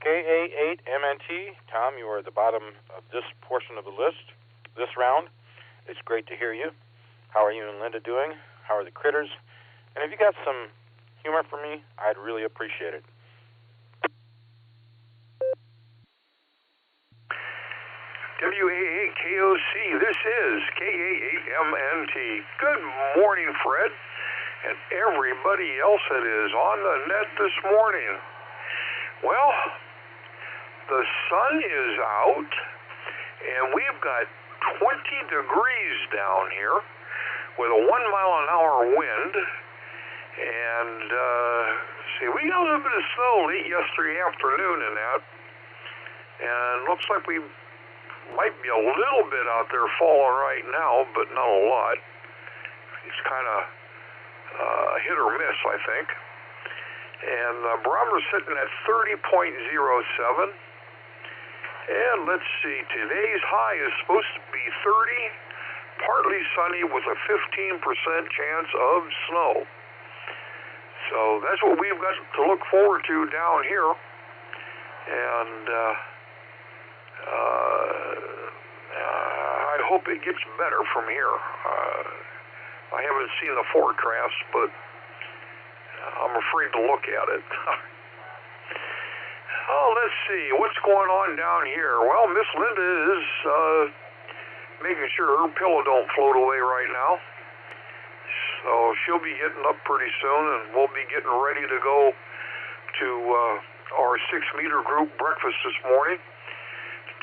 KA8MNT, Tom, you are at the bottom of this portion of the list this round. It's great to hear you. How are you and Linda doing? How are the critters? And if you got some humor for me, I'd really appreciate it. WAAKOC, this is KA8MNT. Good morning, Fred, and everybody else that is on the net this morning. Well, the sun is out, and we've got 20 degrees down here with a 1-mile-an-hour wind. And, we got a little bit of snow late yesterday afternoon and that. And looks like we might be a little bit out there falling right now, but not a lot. It's kind of hit or miss, I think. And the barometer's sitting at 30.07. And let's see, today's high is supposed to be 30, partly sunny with a 15% chance of snow. So that's what we've got to look forward to down here. And I hope it gets better from here. I haven't seen the forecast, but I'm afraid to look at it. Oh, let's see. What's going on down here? Well, Miss Linda is making sure her pillow don't float away right now. So she'll be getting up pretty soon, and we'll be getting ready to go to our 6-meter group breakfast this morning,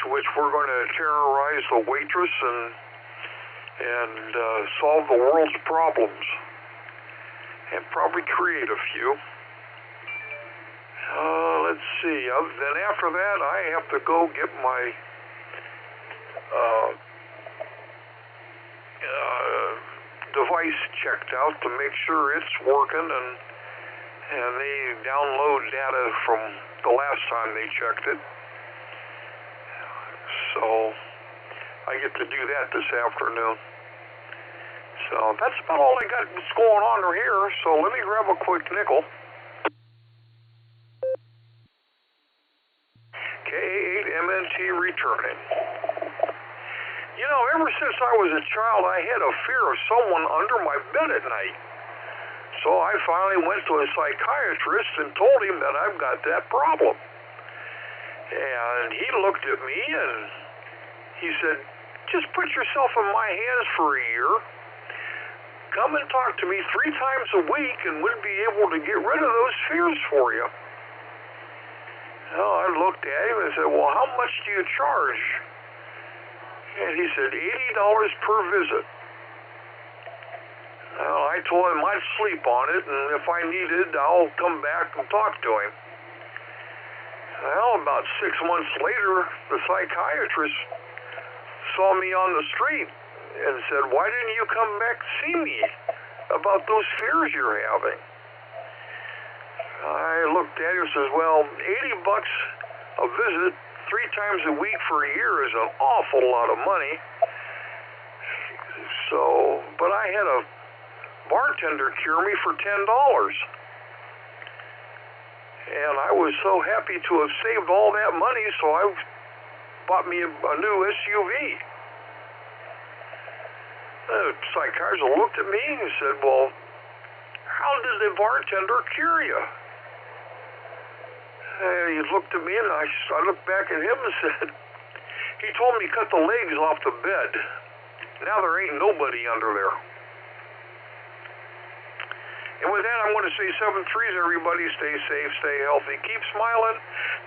to which we're going to terrorize the waitress and solve the world's problems, and probably create a few. Let's see. Then after that, I have to go get my device checked out to make sure it's working, and they download data from the last time they checked it. So I get to do that this afternoon. So that's about all I got that's going on here. So let me grab a quick nickel. KA8MNT returning. You know, ever since I was a child, I had a fear of someone under my bed at night. So I finally went to a psychiatrist and told him that I've got that problem. And he looked at me and he said, just put yourself in my hands for a year. Come and talk to me 3 times a week and we'll be able to get rid of those fears for you. Well, I looked at him and said, well, how much do you charge? And he said, $80 per visit. Well, I told him I'd sleep on it, and if I needed, I'll come back and talk to him. Well, about 6 months later, the psychiatrist saw me on the street and said, why didn't you come back to see me about those fears you're having? I looked at him and says, well, $80 a visit 3 times a week for a year is an awful lot of money. So, but I had a bartender cure me for $10. And I was so happy to have saved all that money, so I bought me a new SUV. The psychiatrist looked at me and said, well, how did the bartender cure you? And he looked at me, and I looked back at him and said, he told me to cut the legs off the bed. Now there ain't nobody under there. And with that, I want to say 7-3s, everybody. Stay safe, stay healthy, keep smiling.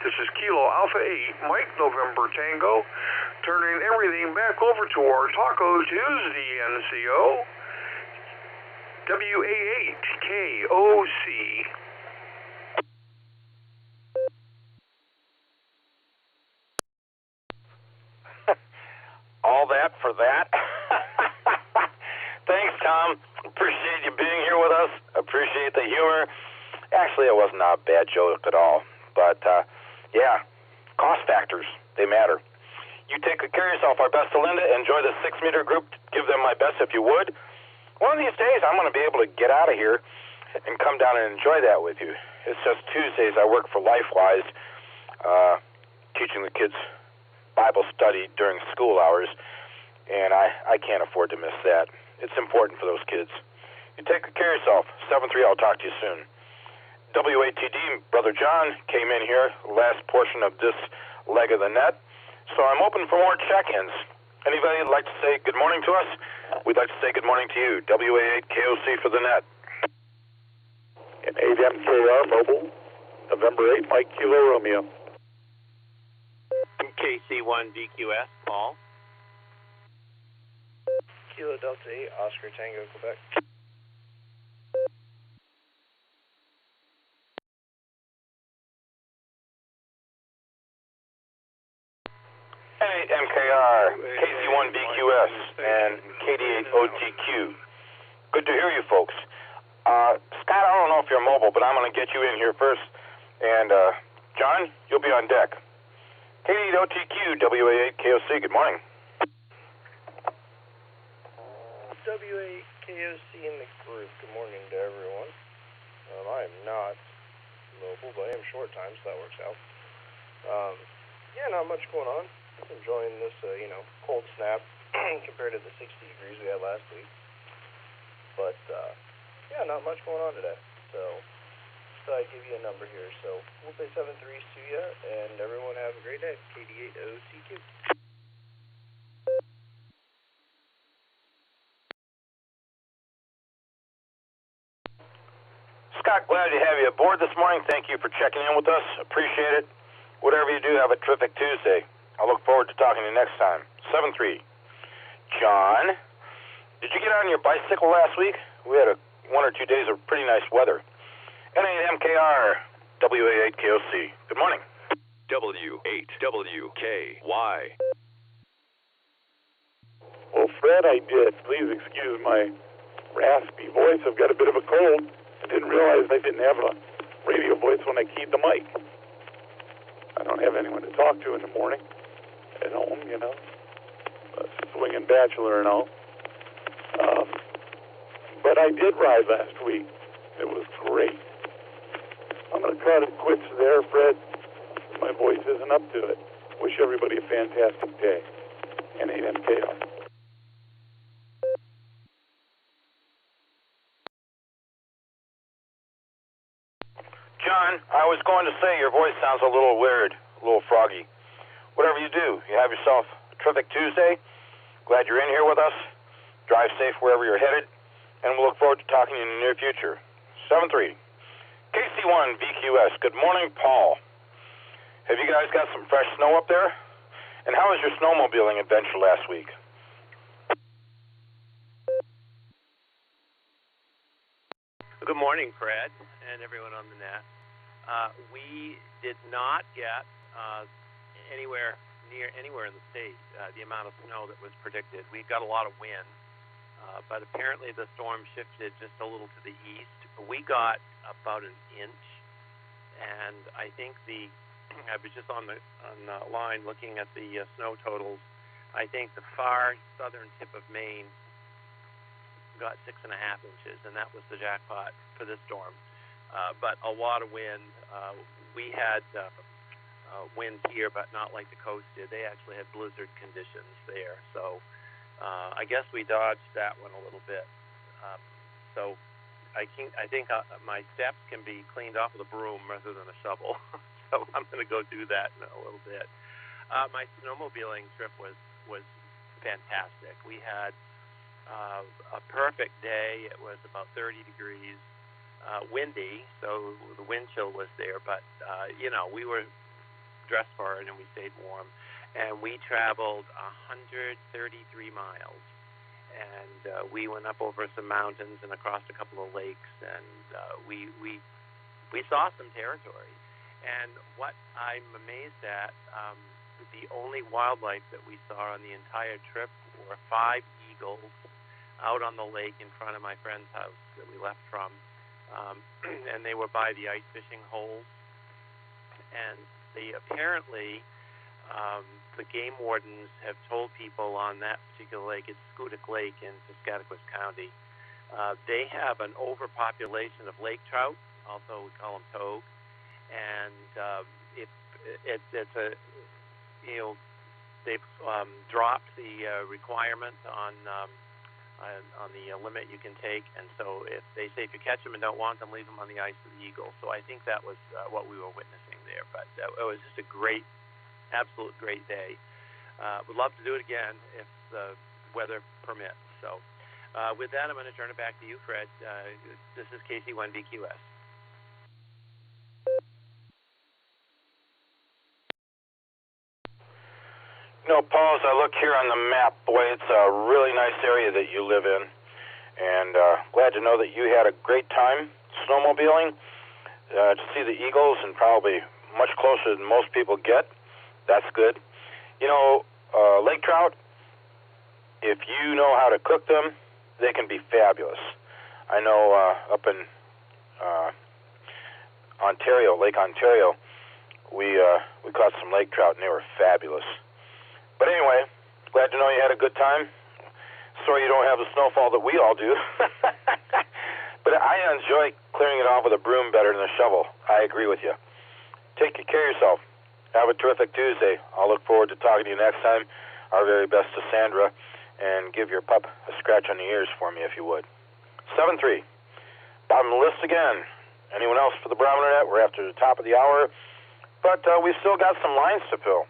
This is Kilo Alpha 8, Mike November Tango, turning everything back over to our Taco Tuesday NCO, WA8KOC. All that for that. Thanks, Tom. Appreciate you being here with us. Appreciate the humor. Actually, it wasn't a bad joke at all. But, yeah, cost factors, they matter. You take good care of yourself. Our best to Linda. Enjoy the 6-meter group. Give them my best if you would. One of these days, I'm going to be able to get out of here and come down and enjoy that with you. It's just Tuesdays. I work for LifeWise, teaching the kids Bible study during school hours, and I can't afford to miss that. It's important for those kids. You take good care of yourself. 7-3, I'll talk to you soon. WATD, Brother John came in here, last portion of this leg of the net. So I'm open for more check-ins. Anybody would like to say good morning to us? We'd like to say good morning to you. WA8KOC for the net. And 8MKR Mobile, November 8, Mike Kilo Romeo. KC1 DQS, Paul. Kilo Delta 8, Oscar Tango, Quebec. MKR, KC1BQS, and KD8OTQ. Good to hear you folks. Scott, I don't know if you're mobile, but I'm going to get you in here first. And John, you'll be on deck. KD8OTQ, WA8KOC, good morning. WA8KOC in the group, good morning to everyone. I am not mobile, but I am short time, so that works out. Yeah, not much going on. Enjoying this, cold snap compared to the 60 degrees we had last week. But, yeah, not much going on today. So I give you a number here. So we'll say 7-3 to you, and everyone have a great day. KD8OCQ. Scott, glad to have you aboard this morning. Thank you for checking in with us. Appreciate it. Whatever you do, have a terrific Tuesday. I look forward to talking to you next time. 7-3. John, did you get on your bicycle last week? We had 1 or 2 days of pretty nice weather. N8MKR, WA8KOC. Good morning. W8WKY. Well, Fred, I did. Please excuse my raspy voice. I've got a bit of a cold. I didn't realize I didn't have a radio voice when I keyed the mic. I don't have anyone to talk to in the morning. At home, swinging bachelor and all. But I did ride last week. It was great. I'm going to cut it quits there, Fred. My voice isn't up to it. Wish everybody a fantastic day. N8MKR. John, I was going to say your voice sounds a little weird, a little froggy. Whatever you do, you have yourself a terrific Tuesday. Glad you're in here with us. Drive safe wherever you're headed, and we'll look forward to talking to you in the near future. 7-3. KC1 VQS. Good morning, Paul. Have you guys got some fresh snow up there? And how was your snowmobiling adventure last week? Good morning, Fred, and everyone on the net. We did not get anywhere in the state the amount of snow that was predicted. We got a lot of wind, but apparently the storm shifted just a little to the east. We got about an inch, and I think I was just on the line looking at the snow totals. I think the far southern tip of Maine got 6.5 inches, and that was the jackpot for this storm. But a lot of wind. We had wind here, but not like the coast did. They actually had blizzard conditions there. So I guess we dodged that one a little bit. So I think my steps can be cleaned off with a broom rather than a shovel. So I'm going to go do that in a little bit. My snowmobiling trip was fantastic. We had a perfect day. It was about 30 degrees, windy, so the wind chill was there. But we were dressed for it, and we stayed warm. And we traveled 133 miles. And we went up over some mountains and across a couple of lakes, and we saw some territory. And what I'm amazed at, the only wildlife that we saw on the entire trip were 5 eagles out on the lake in front of my friend's house that we left from. And they were by the ice fishing holes. And they apparently, the game wardens have told people on that particular lake, it's Schoodic Lake in Piscataquis County, they have an overpopulation of lake trout, also we call them togue, and it's a, you know, they've dropped the requirement on the limit you can take, and so if they say if you catch them and don't want them, leave them on the ice of the Eagle. So I think that was what we were witnessing there. But it was just a great, absolute great day. Would love to do it again if the weather permits. So with that, I'm going to turn it back to you, Fred. This is KC1BQS. You know, Paul, as I look here on the map, boy, it's a really nice area that you live in, and glad to know that you had a great time snowmobiling. To see the eagles, and probably much closer than most people get, that's good. You know, lake trout, if you know how to cook them, they can be fabulous. I know up in Ontario, Lake Ontario, we caught some lake trout, and they were fabulous. But anyway, glad to know you had a good time. Sorry you don't have the snowfall that we all do. But I enjoy clearing it off with a broom better than a shovel. I agree with you. Take good care of yourself. Have a terrific Tuesday. I'll look forward to talking to you next time. Our very best to Sandra. And give your pup a scratch on the ears for me if you would. 7-3. Bottom of the list again. Anyone else for the Barometer Net? We're after the top of the hour. But we've still got some lines to fill.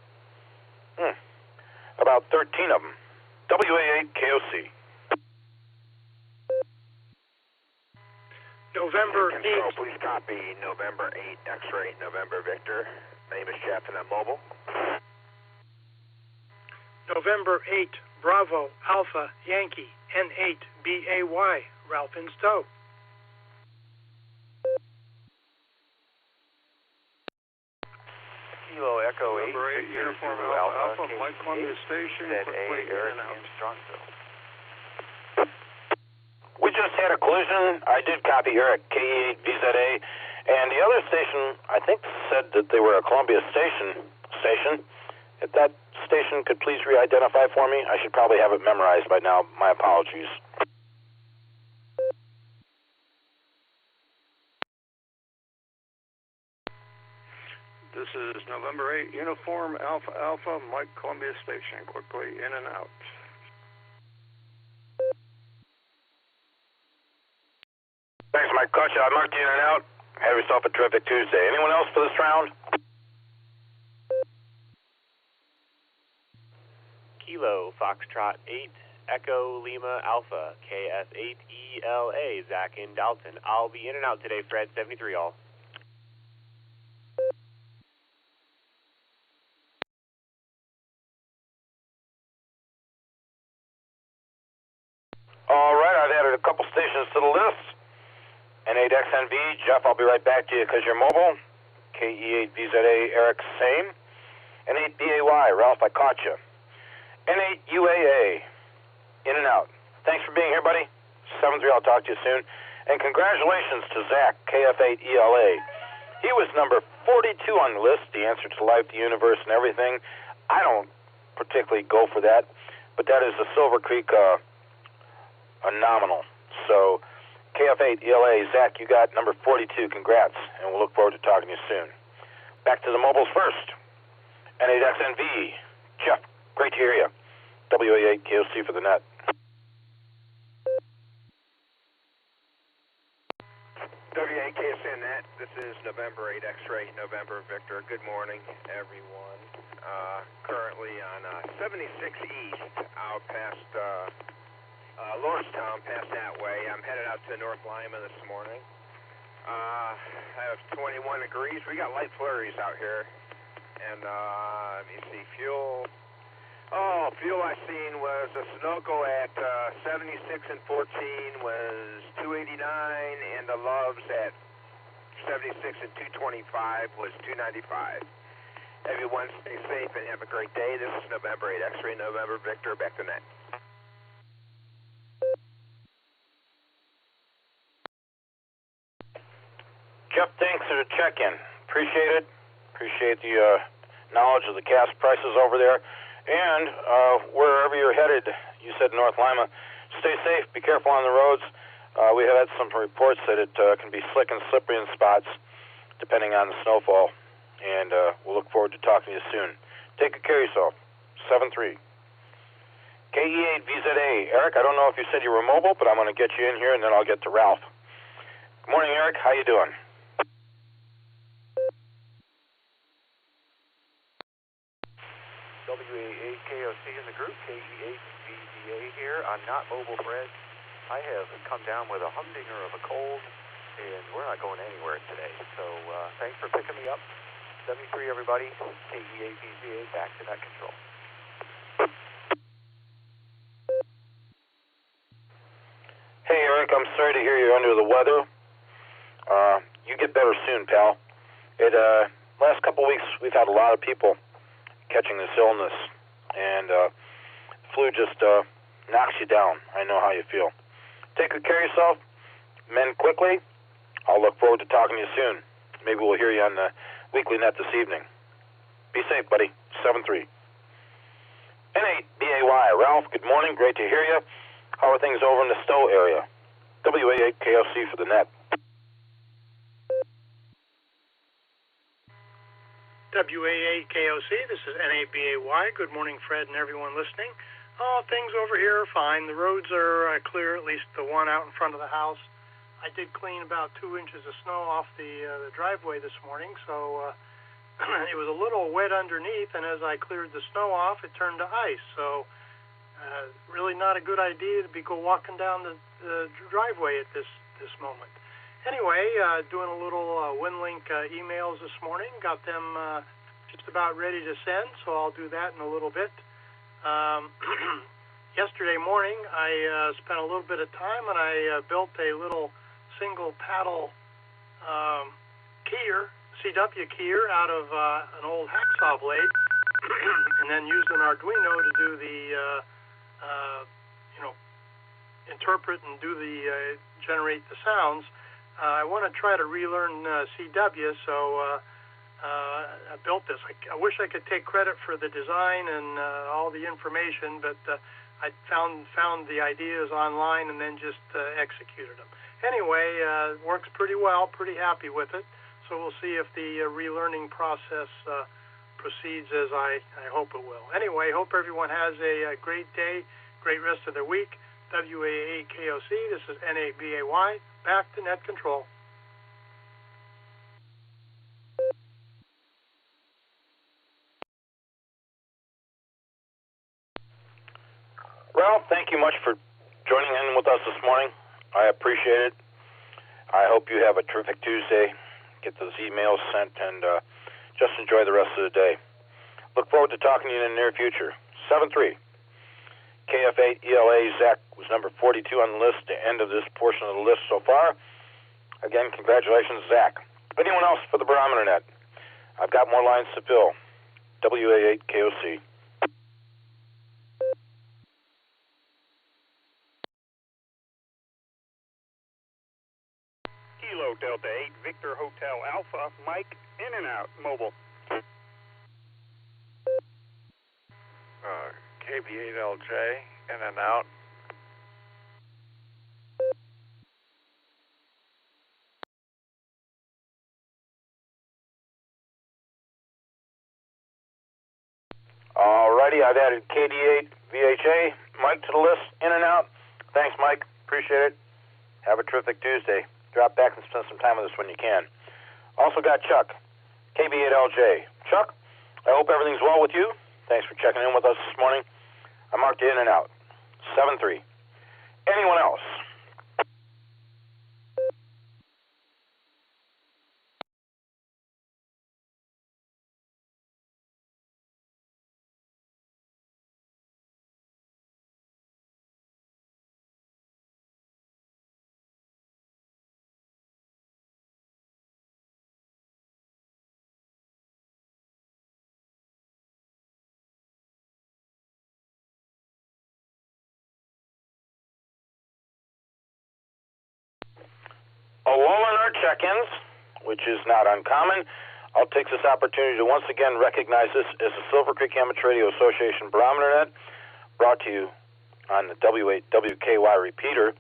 About 13 of them. WA8 KOC. November 8. Control, please copy November 8, X-ray, November Victor. Name is Jeff and I'm mobile. November 8, Bravo, Alpha, Yankee, N8, BAY, Ralph in Stowe. Kilo Echo 8, Number 8, Uniform Alpha, Mike Columbia Station, quickly in and out. We just had a collision. I did copy here at KE8VZA, and the other station, I think, said that they were a Columbia station. If that station could please re-identify for me, I should probably have it memorized by now. My apologies. This is November 8, Uniform Alpha Alpha, Mike Columbia Station, quickly in and out. Thanks, Mike. Caught you. I marked you in and out. Have yourself a terrific Tuesday. Anyone else for this round? Kilo Foxtrot 8, Echo Lima Alpha, KS8ELA, Zach in Dalton. I'll be in and out today, Fred, 73 all. All right, I've added a couple stations to the list. N8XNV, Jeff, I'll be right back to you because you're mobile. KE8VZA, Eric, same. N8BAY, Ralph, I caught you. N8UAA, in and out. Thanks for being here, buddy. 7-3, I'll talk to you soon. And congratulations to Zach, KF8ELA. He was number 42 on the list, the answer to life, the universe, and everything. I don't particularly go for that, but that is the Silvercreek nominal. So, KF8ELA, Zach, you got number 42. Congrats, and we'll look forward to talking to you soon. Back to the mobiles first. N8XNV, Jeff, great to hear you. WA8 KOC for the net. WA8 KSN Net, this is November 8 X-ray, November Victor. Good morning, everyone. Currently on 76 East, out past Lordstown, past that way. I'm headed out to North Lima this morning. I have 21 degrees. We got light flurries out here. And let me see, fuel. Oh, fuel I seen was a Sunoco at 76 and 14 was 289, and the Loves at 76 and 225 was 295. Everyone stay safe and have a great day. This is November 8 X-ray, November Victor, back to net. Jeff, thanks for the check-in. Appreciate it. Appreciate the knowledge of the gas prices over there. And wherever you're headed, you said North Lima, stay safe, be careful on the roads. We have had some reports that it can be slick and slippery in spots, depending on the snowfall. And we'll look forward to talking to you soon. Take good care of yourself. 7-3. KE8VZA. Eric, I don't know if you said you were mobile, but I'm going to get you in here, and then I'll get to Ralph. Good morning, Eric. How you doing? WA8KOC in the group, KE8VZA here. I'm not mobile, Fred. I have come down with a humdinger of a cold, and we're not going anywhere today. So thanks for picking me up. 73, everybody. KE8VZA, back to net control. Hey, Eric, I'm sorry to hear you're under the weather. You get better soon, pal. Last couple weeks, we've had a lot of people catching this illness, and flu just knocks you down. I know how you feel. Take good care of yourself. Mend quickly. I'll look forward to talking to you soon. Maybe we'll hear you on the Weekly Net this evening. Be safe, buddy. 7-3. N8BAY. Ralph, good morning. Great to hear you. How are things over in the Stowe area? WA8KOC for the net. WA8KOC, this is N8BAY. Good morning, Fred, and everyone listening. Oh, things over here are fine. The roads are clear, at least the one out in front of the house. I did clean about 2 inches of snow off the driveway this morning, so it was a little wet underneath, and as I cleared the snow off, it turned to ice. So really not a good idea to be walking down the driveway at this moment. Anyway, doing a little WinLink emails this morning. Got them just about ready to send, so I'll do that in a little bit. Yesterday morning, I spent a little bit of time, and I built a little single paddle keyer, CW keyer, out of an old hacksaw blade, and then used an Arduino to do the interpret and do the generate the sounds. I want to try to relearn CW, so I built this. I wish I could take credit for the design and all the information, but I found the ideas online and then just executed them. Anyway, works pretty well, pretty happy with it. So we'll see if the relearning process proceeds as I hope it will. Anyway, hope everyone has a great day, great rest of their week. WA8KOC, this is N8BAY, back to net control. Ralph, thank you much for joining in with us this morning. I appreciate it. I hope you have a terrific Tuesday. Get those emails sent and just enjoy the rest of the day. Look forward to talking to you in the near future. 7-3. KF8ELA, Zach was number 42 on the list, the end of this portion of the list so far. Again, congratulations, Zach. Anyone else for the Barometer Net? I've got more lines to fill. WA8KOC. Kilo Delta 8, Victor Hotel Alpha, Mike, in and out, mobile. KB8LJ, in and out. Alrighty, I've added KD8VHA, Mike to the list, in and out. Thanks, Mike. Appreciate it. Have a terrific Tuesday. Drop back and spend some time with us when you can. Also got Chuck, KB8LJ. Chuck, I hope everything's well with you. Thanks for checking in with us this morning. I marked you in and out. 7-3. Anyone else? A lull in our check-ins, which is not uncommon. I'll take this opportunity to once again recognize this as the Silvercreek Amateur Radio Association Barometer Net, brought to you on the W8WKY repeater,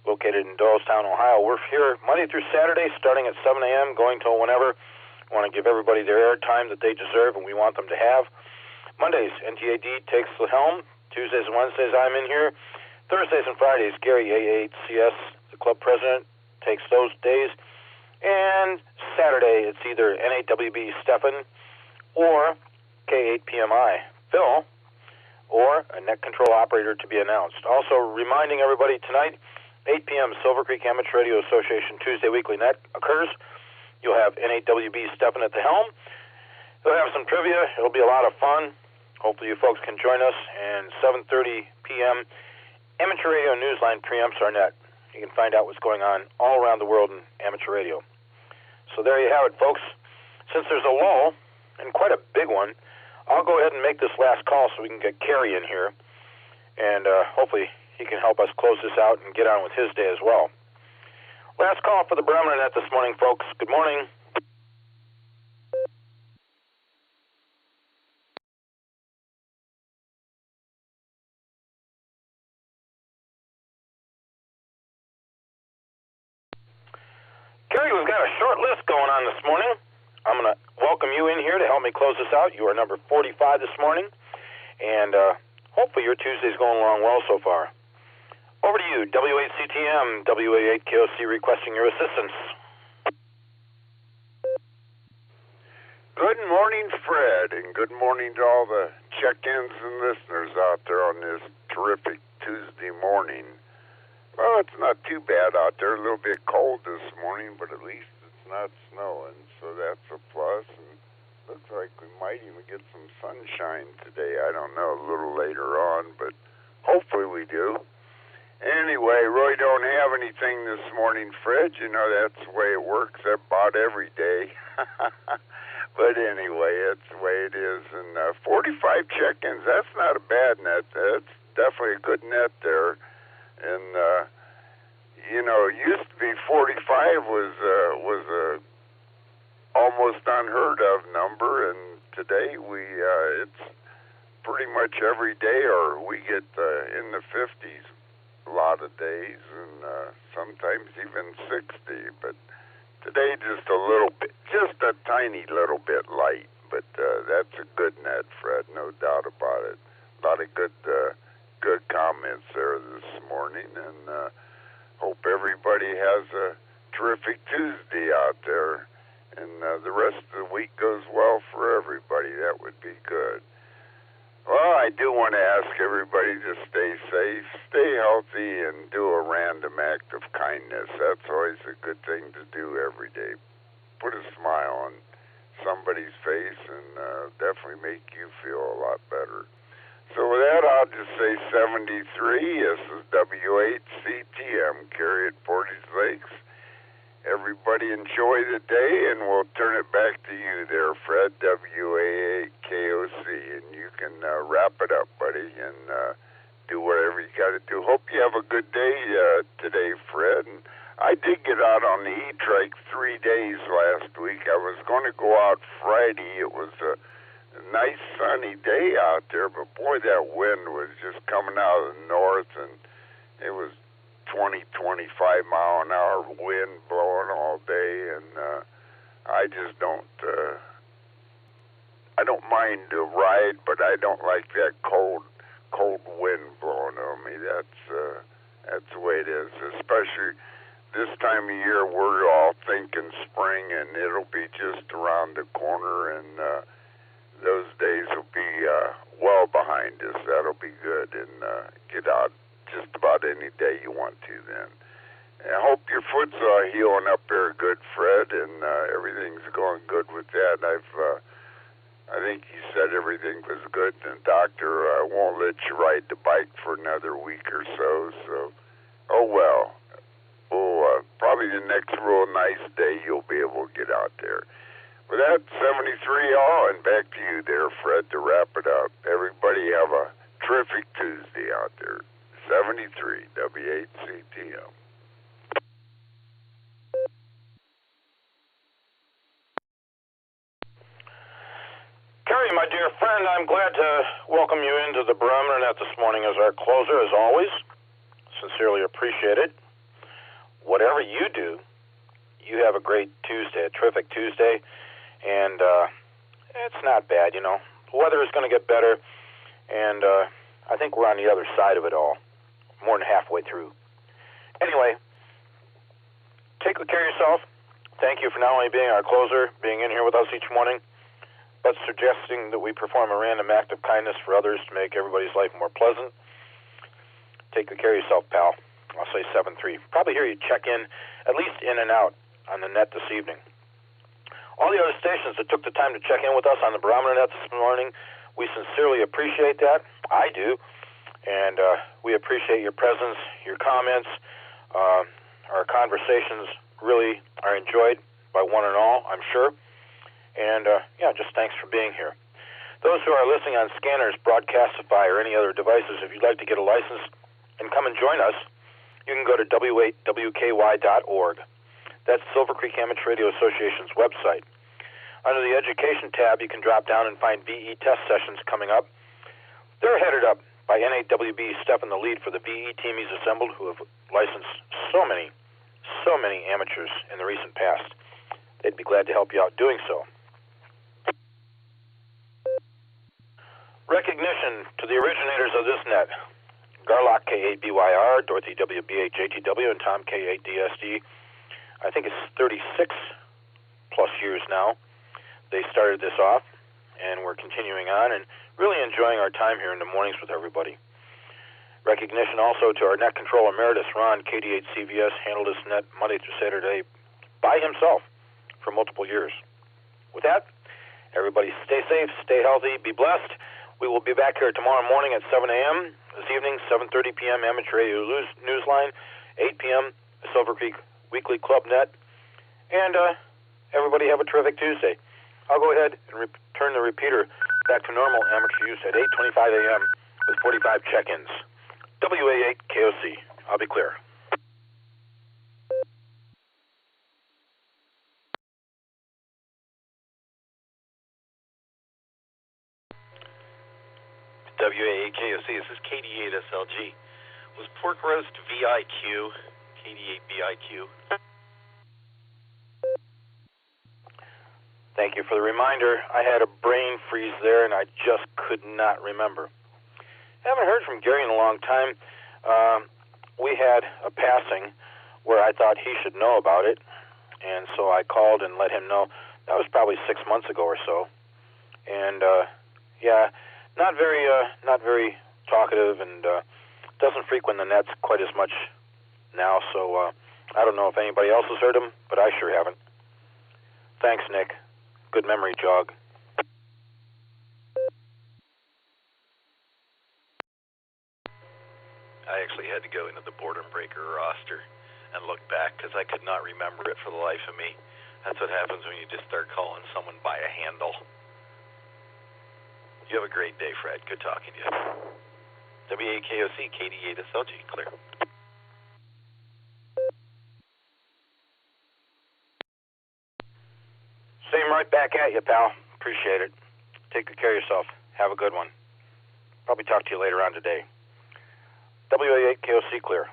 located in Doylestown, Ohio. We're here Monday through Saturday, starting at 7 a.m., going till whenever. We want to give everybody their airtime that they deserve and we want them to have. Mondays, NTAD takes the helm. Tuesdays and Wednesdays, I'm in here. Thursdays and Fridays, Gary, A8CS, the club president, takes those days. And Saturday, it's either NAWB Stefan or K8PMI Phil, or a net control operator to be announced. Also reminding everybody tonight, 8 p.m. Silver Creek Amateur Radio Association Tuesday Weekly Net occurs. You'll have NAWB Stefan at the helm. He'll have some trivia. It'll be a lot of fun. Hopefully you folks can join us. And 7:30 p.m. Amateur Radio Newsline preamps our net. You can find out what's going on all around the world in amateur radio. So there you have it, folks. Since there's a lull, and quite a big one, I'll go ahead and make this last call so we can get Kerry in here. And hopefully he can help us close this out and get on with his day as well. Last call for the Barometer Net this morning, folks. Good morning. Kerry, we've got a short list going on this morning. I'm going to welcome you in here to help me close this out. You are number 45 this morning, and hopefully your Tuesday's going along well so far. Over to you, W8CTM, WA8KOC requesting your assistance. Good morning, Fred, and good morning to all the check-ins and listeners out there on this terrific Tuesday morning. Well, it's not too bad out there. A little bit cold this morning, but at least it's not snowing, so that's a plus. And looks like we might even get some sunshine today. I don't know, a little later on, but hopefully we do. Anyway, really don't have anything this morning, Fred. You know, that's the way it works about every day. But anyway, that's the way it is. And 45 check-ins, that's not a bad net. That's definitely a good net there. And, you know, it used to be 45 was a almost unheard of number, and today it's pretty much every day, or we get in the 50s a lot of days, and sometimes even 60, but today just a little bit, just a tiny little bit light, but that's a good net, Fred, no doubt about it. A lot of good comments there this morning, and hope everybody has a terrific Tuesday out there, and the rest of the week goes well for everybody. That would be good. Well, I do want to ask everybody to stay safe, stay healthy, and do a random act of kindness. That's always a good thing to do every day. Put a smile on somebody's face and definitely make you feel a lot better. So with that, I'll just say 73. This is W8CTM, Carry at Portage Lakes. Everybody enjoy the day, and we'll turn it back to you there, Fred, WA8KOC, and you can wrap it up, buddy, and do whatever you got to do. Hope you have a good day today, Fred. And I did get out on the E-Trike 3 days last week. I was going to go out Friday. It was a nice sunny day out there, but boy, that wind was just coming out of the north, and it was 20, 25 mile an hour wind blowing all day, and I just don't mind the ride, but I don't like that cold wind blowing on me. That's the way it is, especially this time of year. We're all thinking spring, and it'll be just around the corner, and those days will be well behind us. That'll be good, and get out just about any day you want to then. And I hope your foot's healing up there good, Fred, and everything's going good with that. I think you said everything was good, and the doctor won't let you ride the bike for another week or so, oh well. Oh, probably the next real nice day you'll be able to get out there. With that, 73 all, and back to you there, Fred, to wrap it up. Everybody have a terrific Tuesday out there. 73, W8CTM. My dear friend, I'm glad to welcome you into the Barometer Net this morning as our closer, as always. Sincerely appreciate it. Whatever you do, you have a great Tuesday, a terrific Tuesday, and it's not bad, you know. The weather is going to get better, and I think we're on the other side of it all, more than halfway through. Anyway, take good care of yourself. Thank you for not only being our closer, being in here with us each morning, but suggesting that we perform a random act of kindness for others to make everybody's life more pleasant. Take good care of yourself, pal. I'll say 7-3. Probably hear you check in, at least in and out, on the net this evening. All the other stations that took the time to check in with us on the Barometer Net this morning, we sincerely appreciate that. I do. And we appreciate your presence, your comments. Our conversations really are enjoyed by one and all, I'm sure. And, just thanks for being here. Those who are listening on scanners, Broadcastify, or any other devices, if you'd like to get a license and come and join us, you can go to w8wky.org. That's Silvercreek Amateur Radio Association's website. Under the Education tab, you can drop down and find VE test sessions coming up. They're headed up by NAWB Step in the lead for the VE team he's assembled, who have licensed so many amateurs in the recent past. They'd be glad to help you out doing so. Recognition to the originators of this net, Garlock K8BYR, Dorothy WBH ATW, and Tom K8DSD. I think it's 36 plus years now. They started this off, and we're continuing on and really enjoying our time here in the mornings with everybody. Recognition also to our net control emeritus, Ron, KD8CVS, handled this net Monday through Saturday by himself for multiple years. With that, everybody stay safe, stay healthy, be blessed. We will be back here tomorrow morning at 7 a.m., this evening, 7:30 p.m., Amateur Radio Newsline, 8 p.m., Silvercreek Weekly Club Net, and everybody have a terrific Tuesday. I'll go ahead and turn the repeater back to normal amateur use at 8:25 a.m. with 45 check-ins. WA8 KOC. I'll be clear. WA8 KOC, this is KD8 SLG. Was pork roast VIQ, KD8 VIQ. Thank you for the reminder. I had a brain freeze there, and I just could not remember. Haven't heard from Gary in a long time. We had a passing where I thought he should know about it, and so I called and let him know. That was probably 6 months ago or so. And, not very talkative, and doesn't frequent the nets quite as much now, so I don't know if anybody else has heard him, but I sure haven't. Thanks, Nick. Good memory jog. I actually had to go into the Boredom Breaker roster and look back because I could not remember it for the life of me. That's what happens when you just start calling someone by a handle. You have a great day, Fred. Good talking to you. WAKOC, KD8 SLG, clear. Same right back at you, pal. Appreciate it. Take good care of yourself. Have a good one. Probably talk to you later on today. WA8 KOC clear.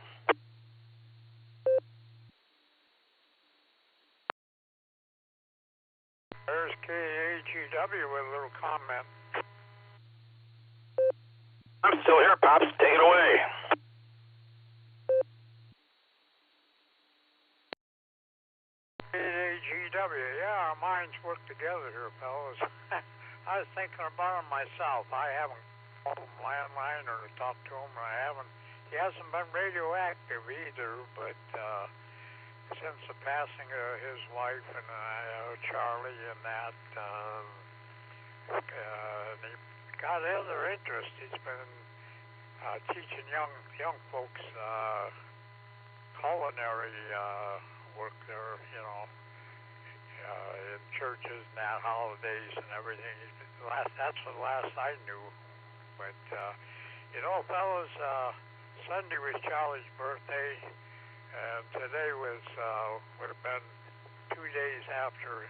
There's KAGW with a little comment. I'm still here, Pops. Take it away. KAGW, yeah, our minds work together here, fellas. I was thinking about him myself. I haven't called him landline or talked to him. He hasn't been radioactive either, but since the passing of his wife and Charlie and that, he got other interests. He's been teaching young folks culinary work there, in churches and at holidays and everything. That's the last I knew. But fellas, Sunday was Charlie's birthday, and today would have been 2 days after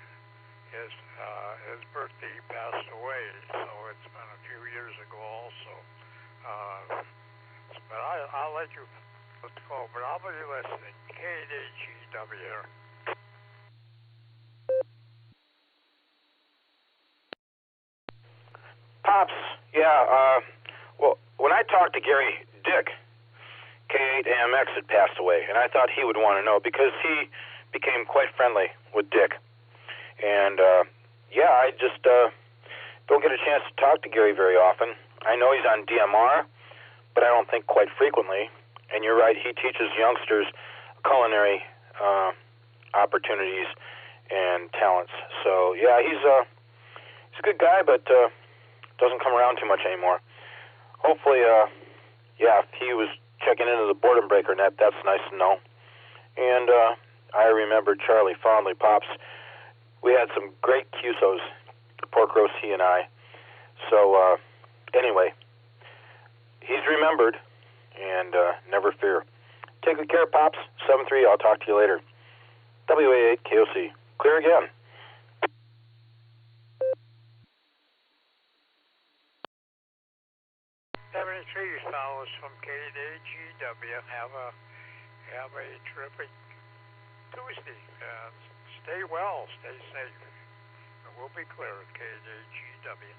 his birthday he passed away, so it's been a few years ago also. But I'll let you go, but I'll be listening. KDGW. Pops, yeah, well, when I talked to Gary, Dick, K8AMX had passed away, and I thought he would want to know because he became quite friendly with Dick. And, yeah, I just don't get a chance to talk to Gary very often. I know he's on DMR, but I don't think quite frequently. And you're right, he teaches youngsters culinary opportunities and talents. So, yeah, he's a good guy, but doesn't come around too much anymore. Hopefully, yeah, if he was checking into the Boredom Breaker Net, that's nice to know. And I remember Charlie fondly, Pops. We had some great QSOs, pork roast, he and I. So, anyway, he's remembered, and never fear. Take good care, Pops. 7-3, I'll talk to you later. WA8 KOC. Clear again. 73 fellows from KDGW. Have a terrific Tuesday. Stay well, stay safe. We'll be clear at KDGW.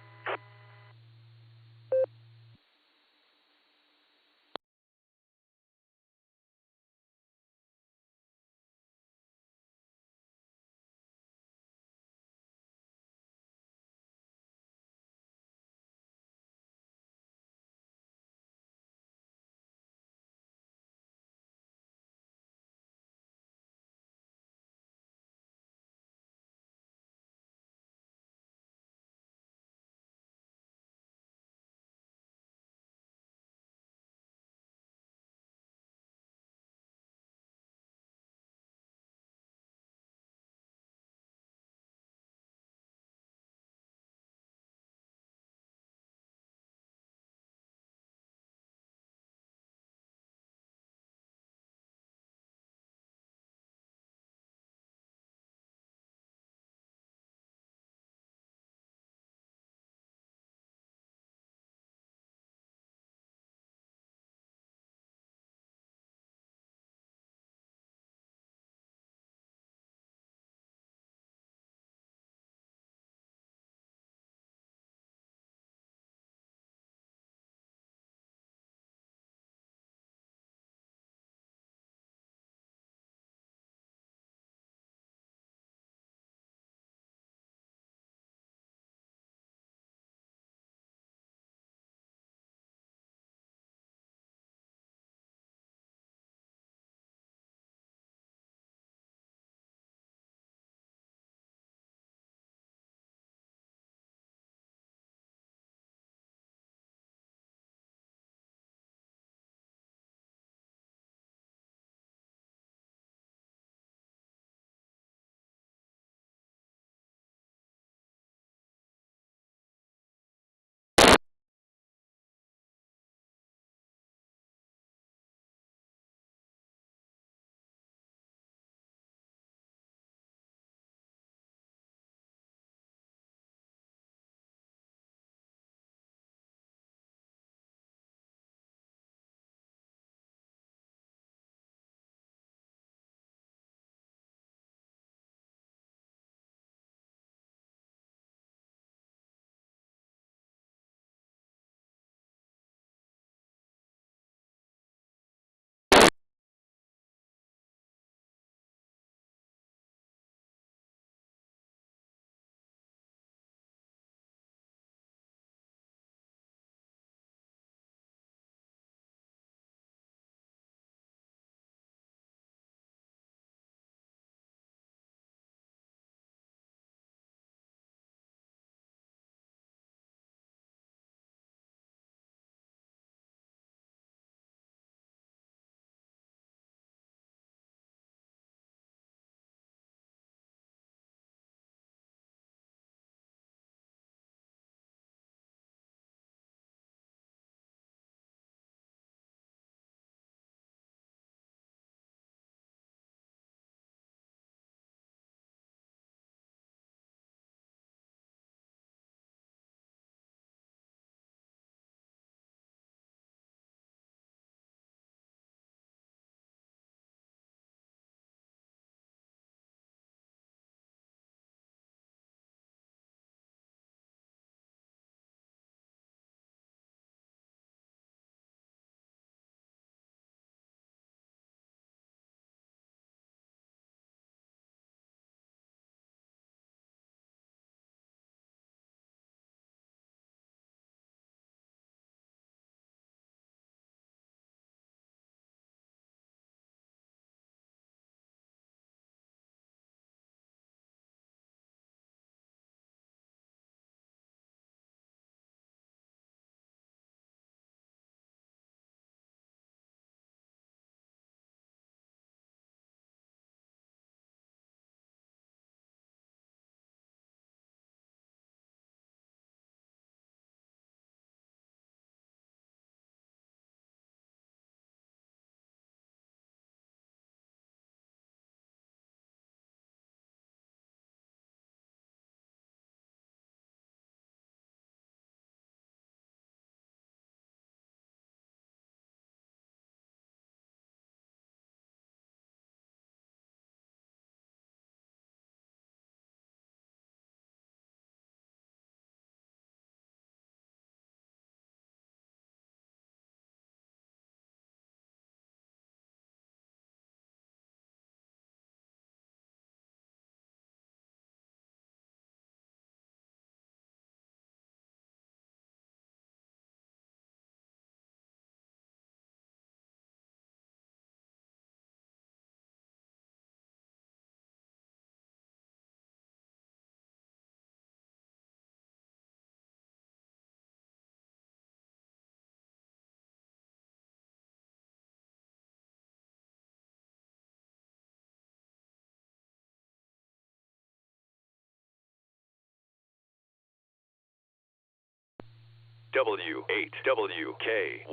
W8WKY.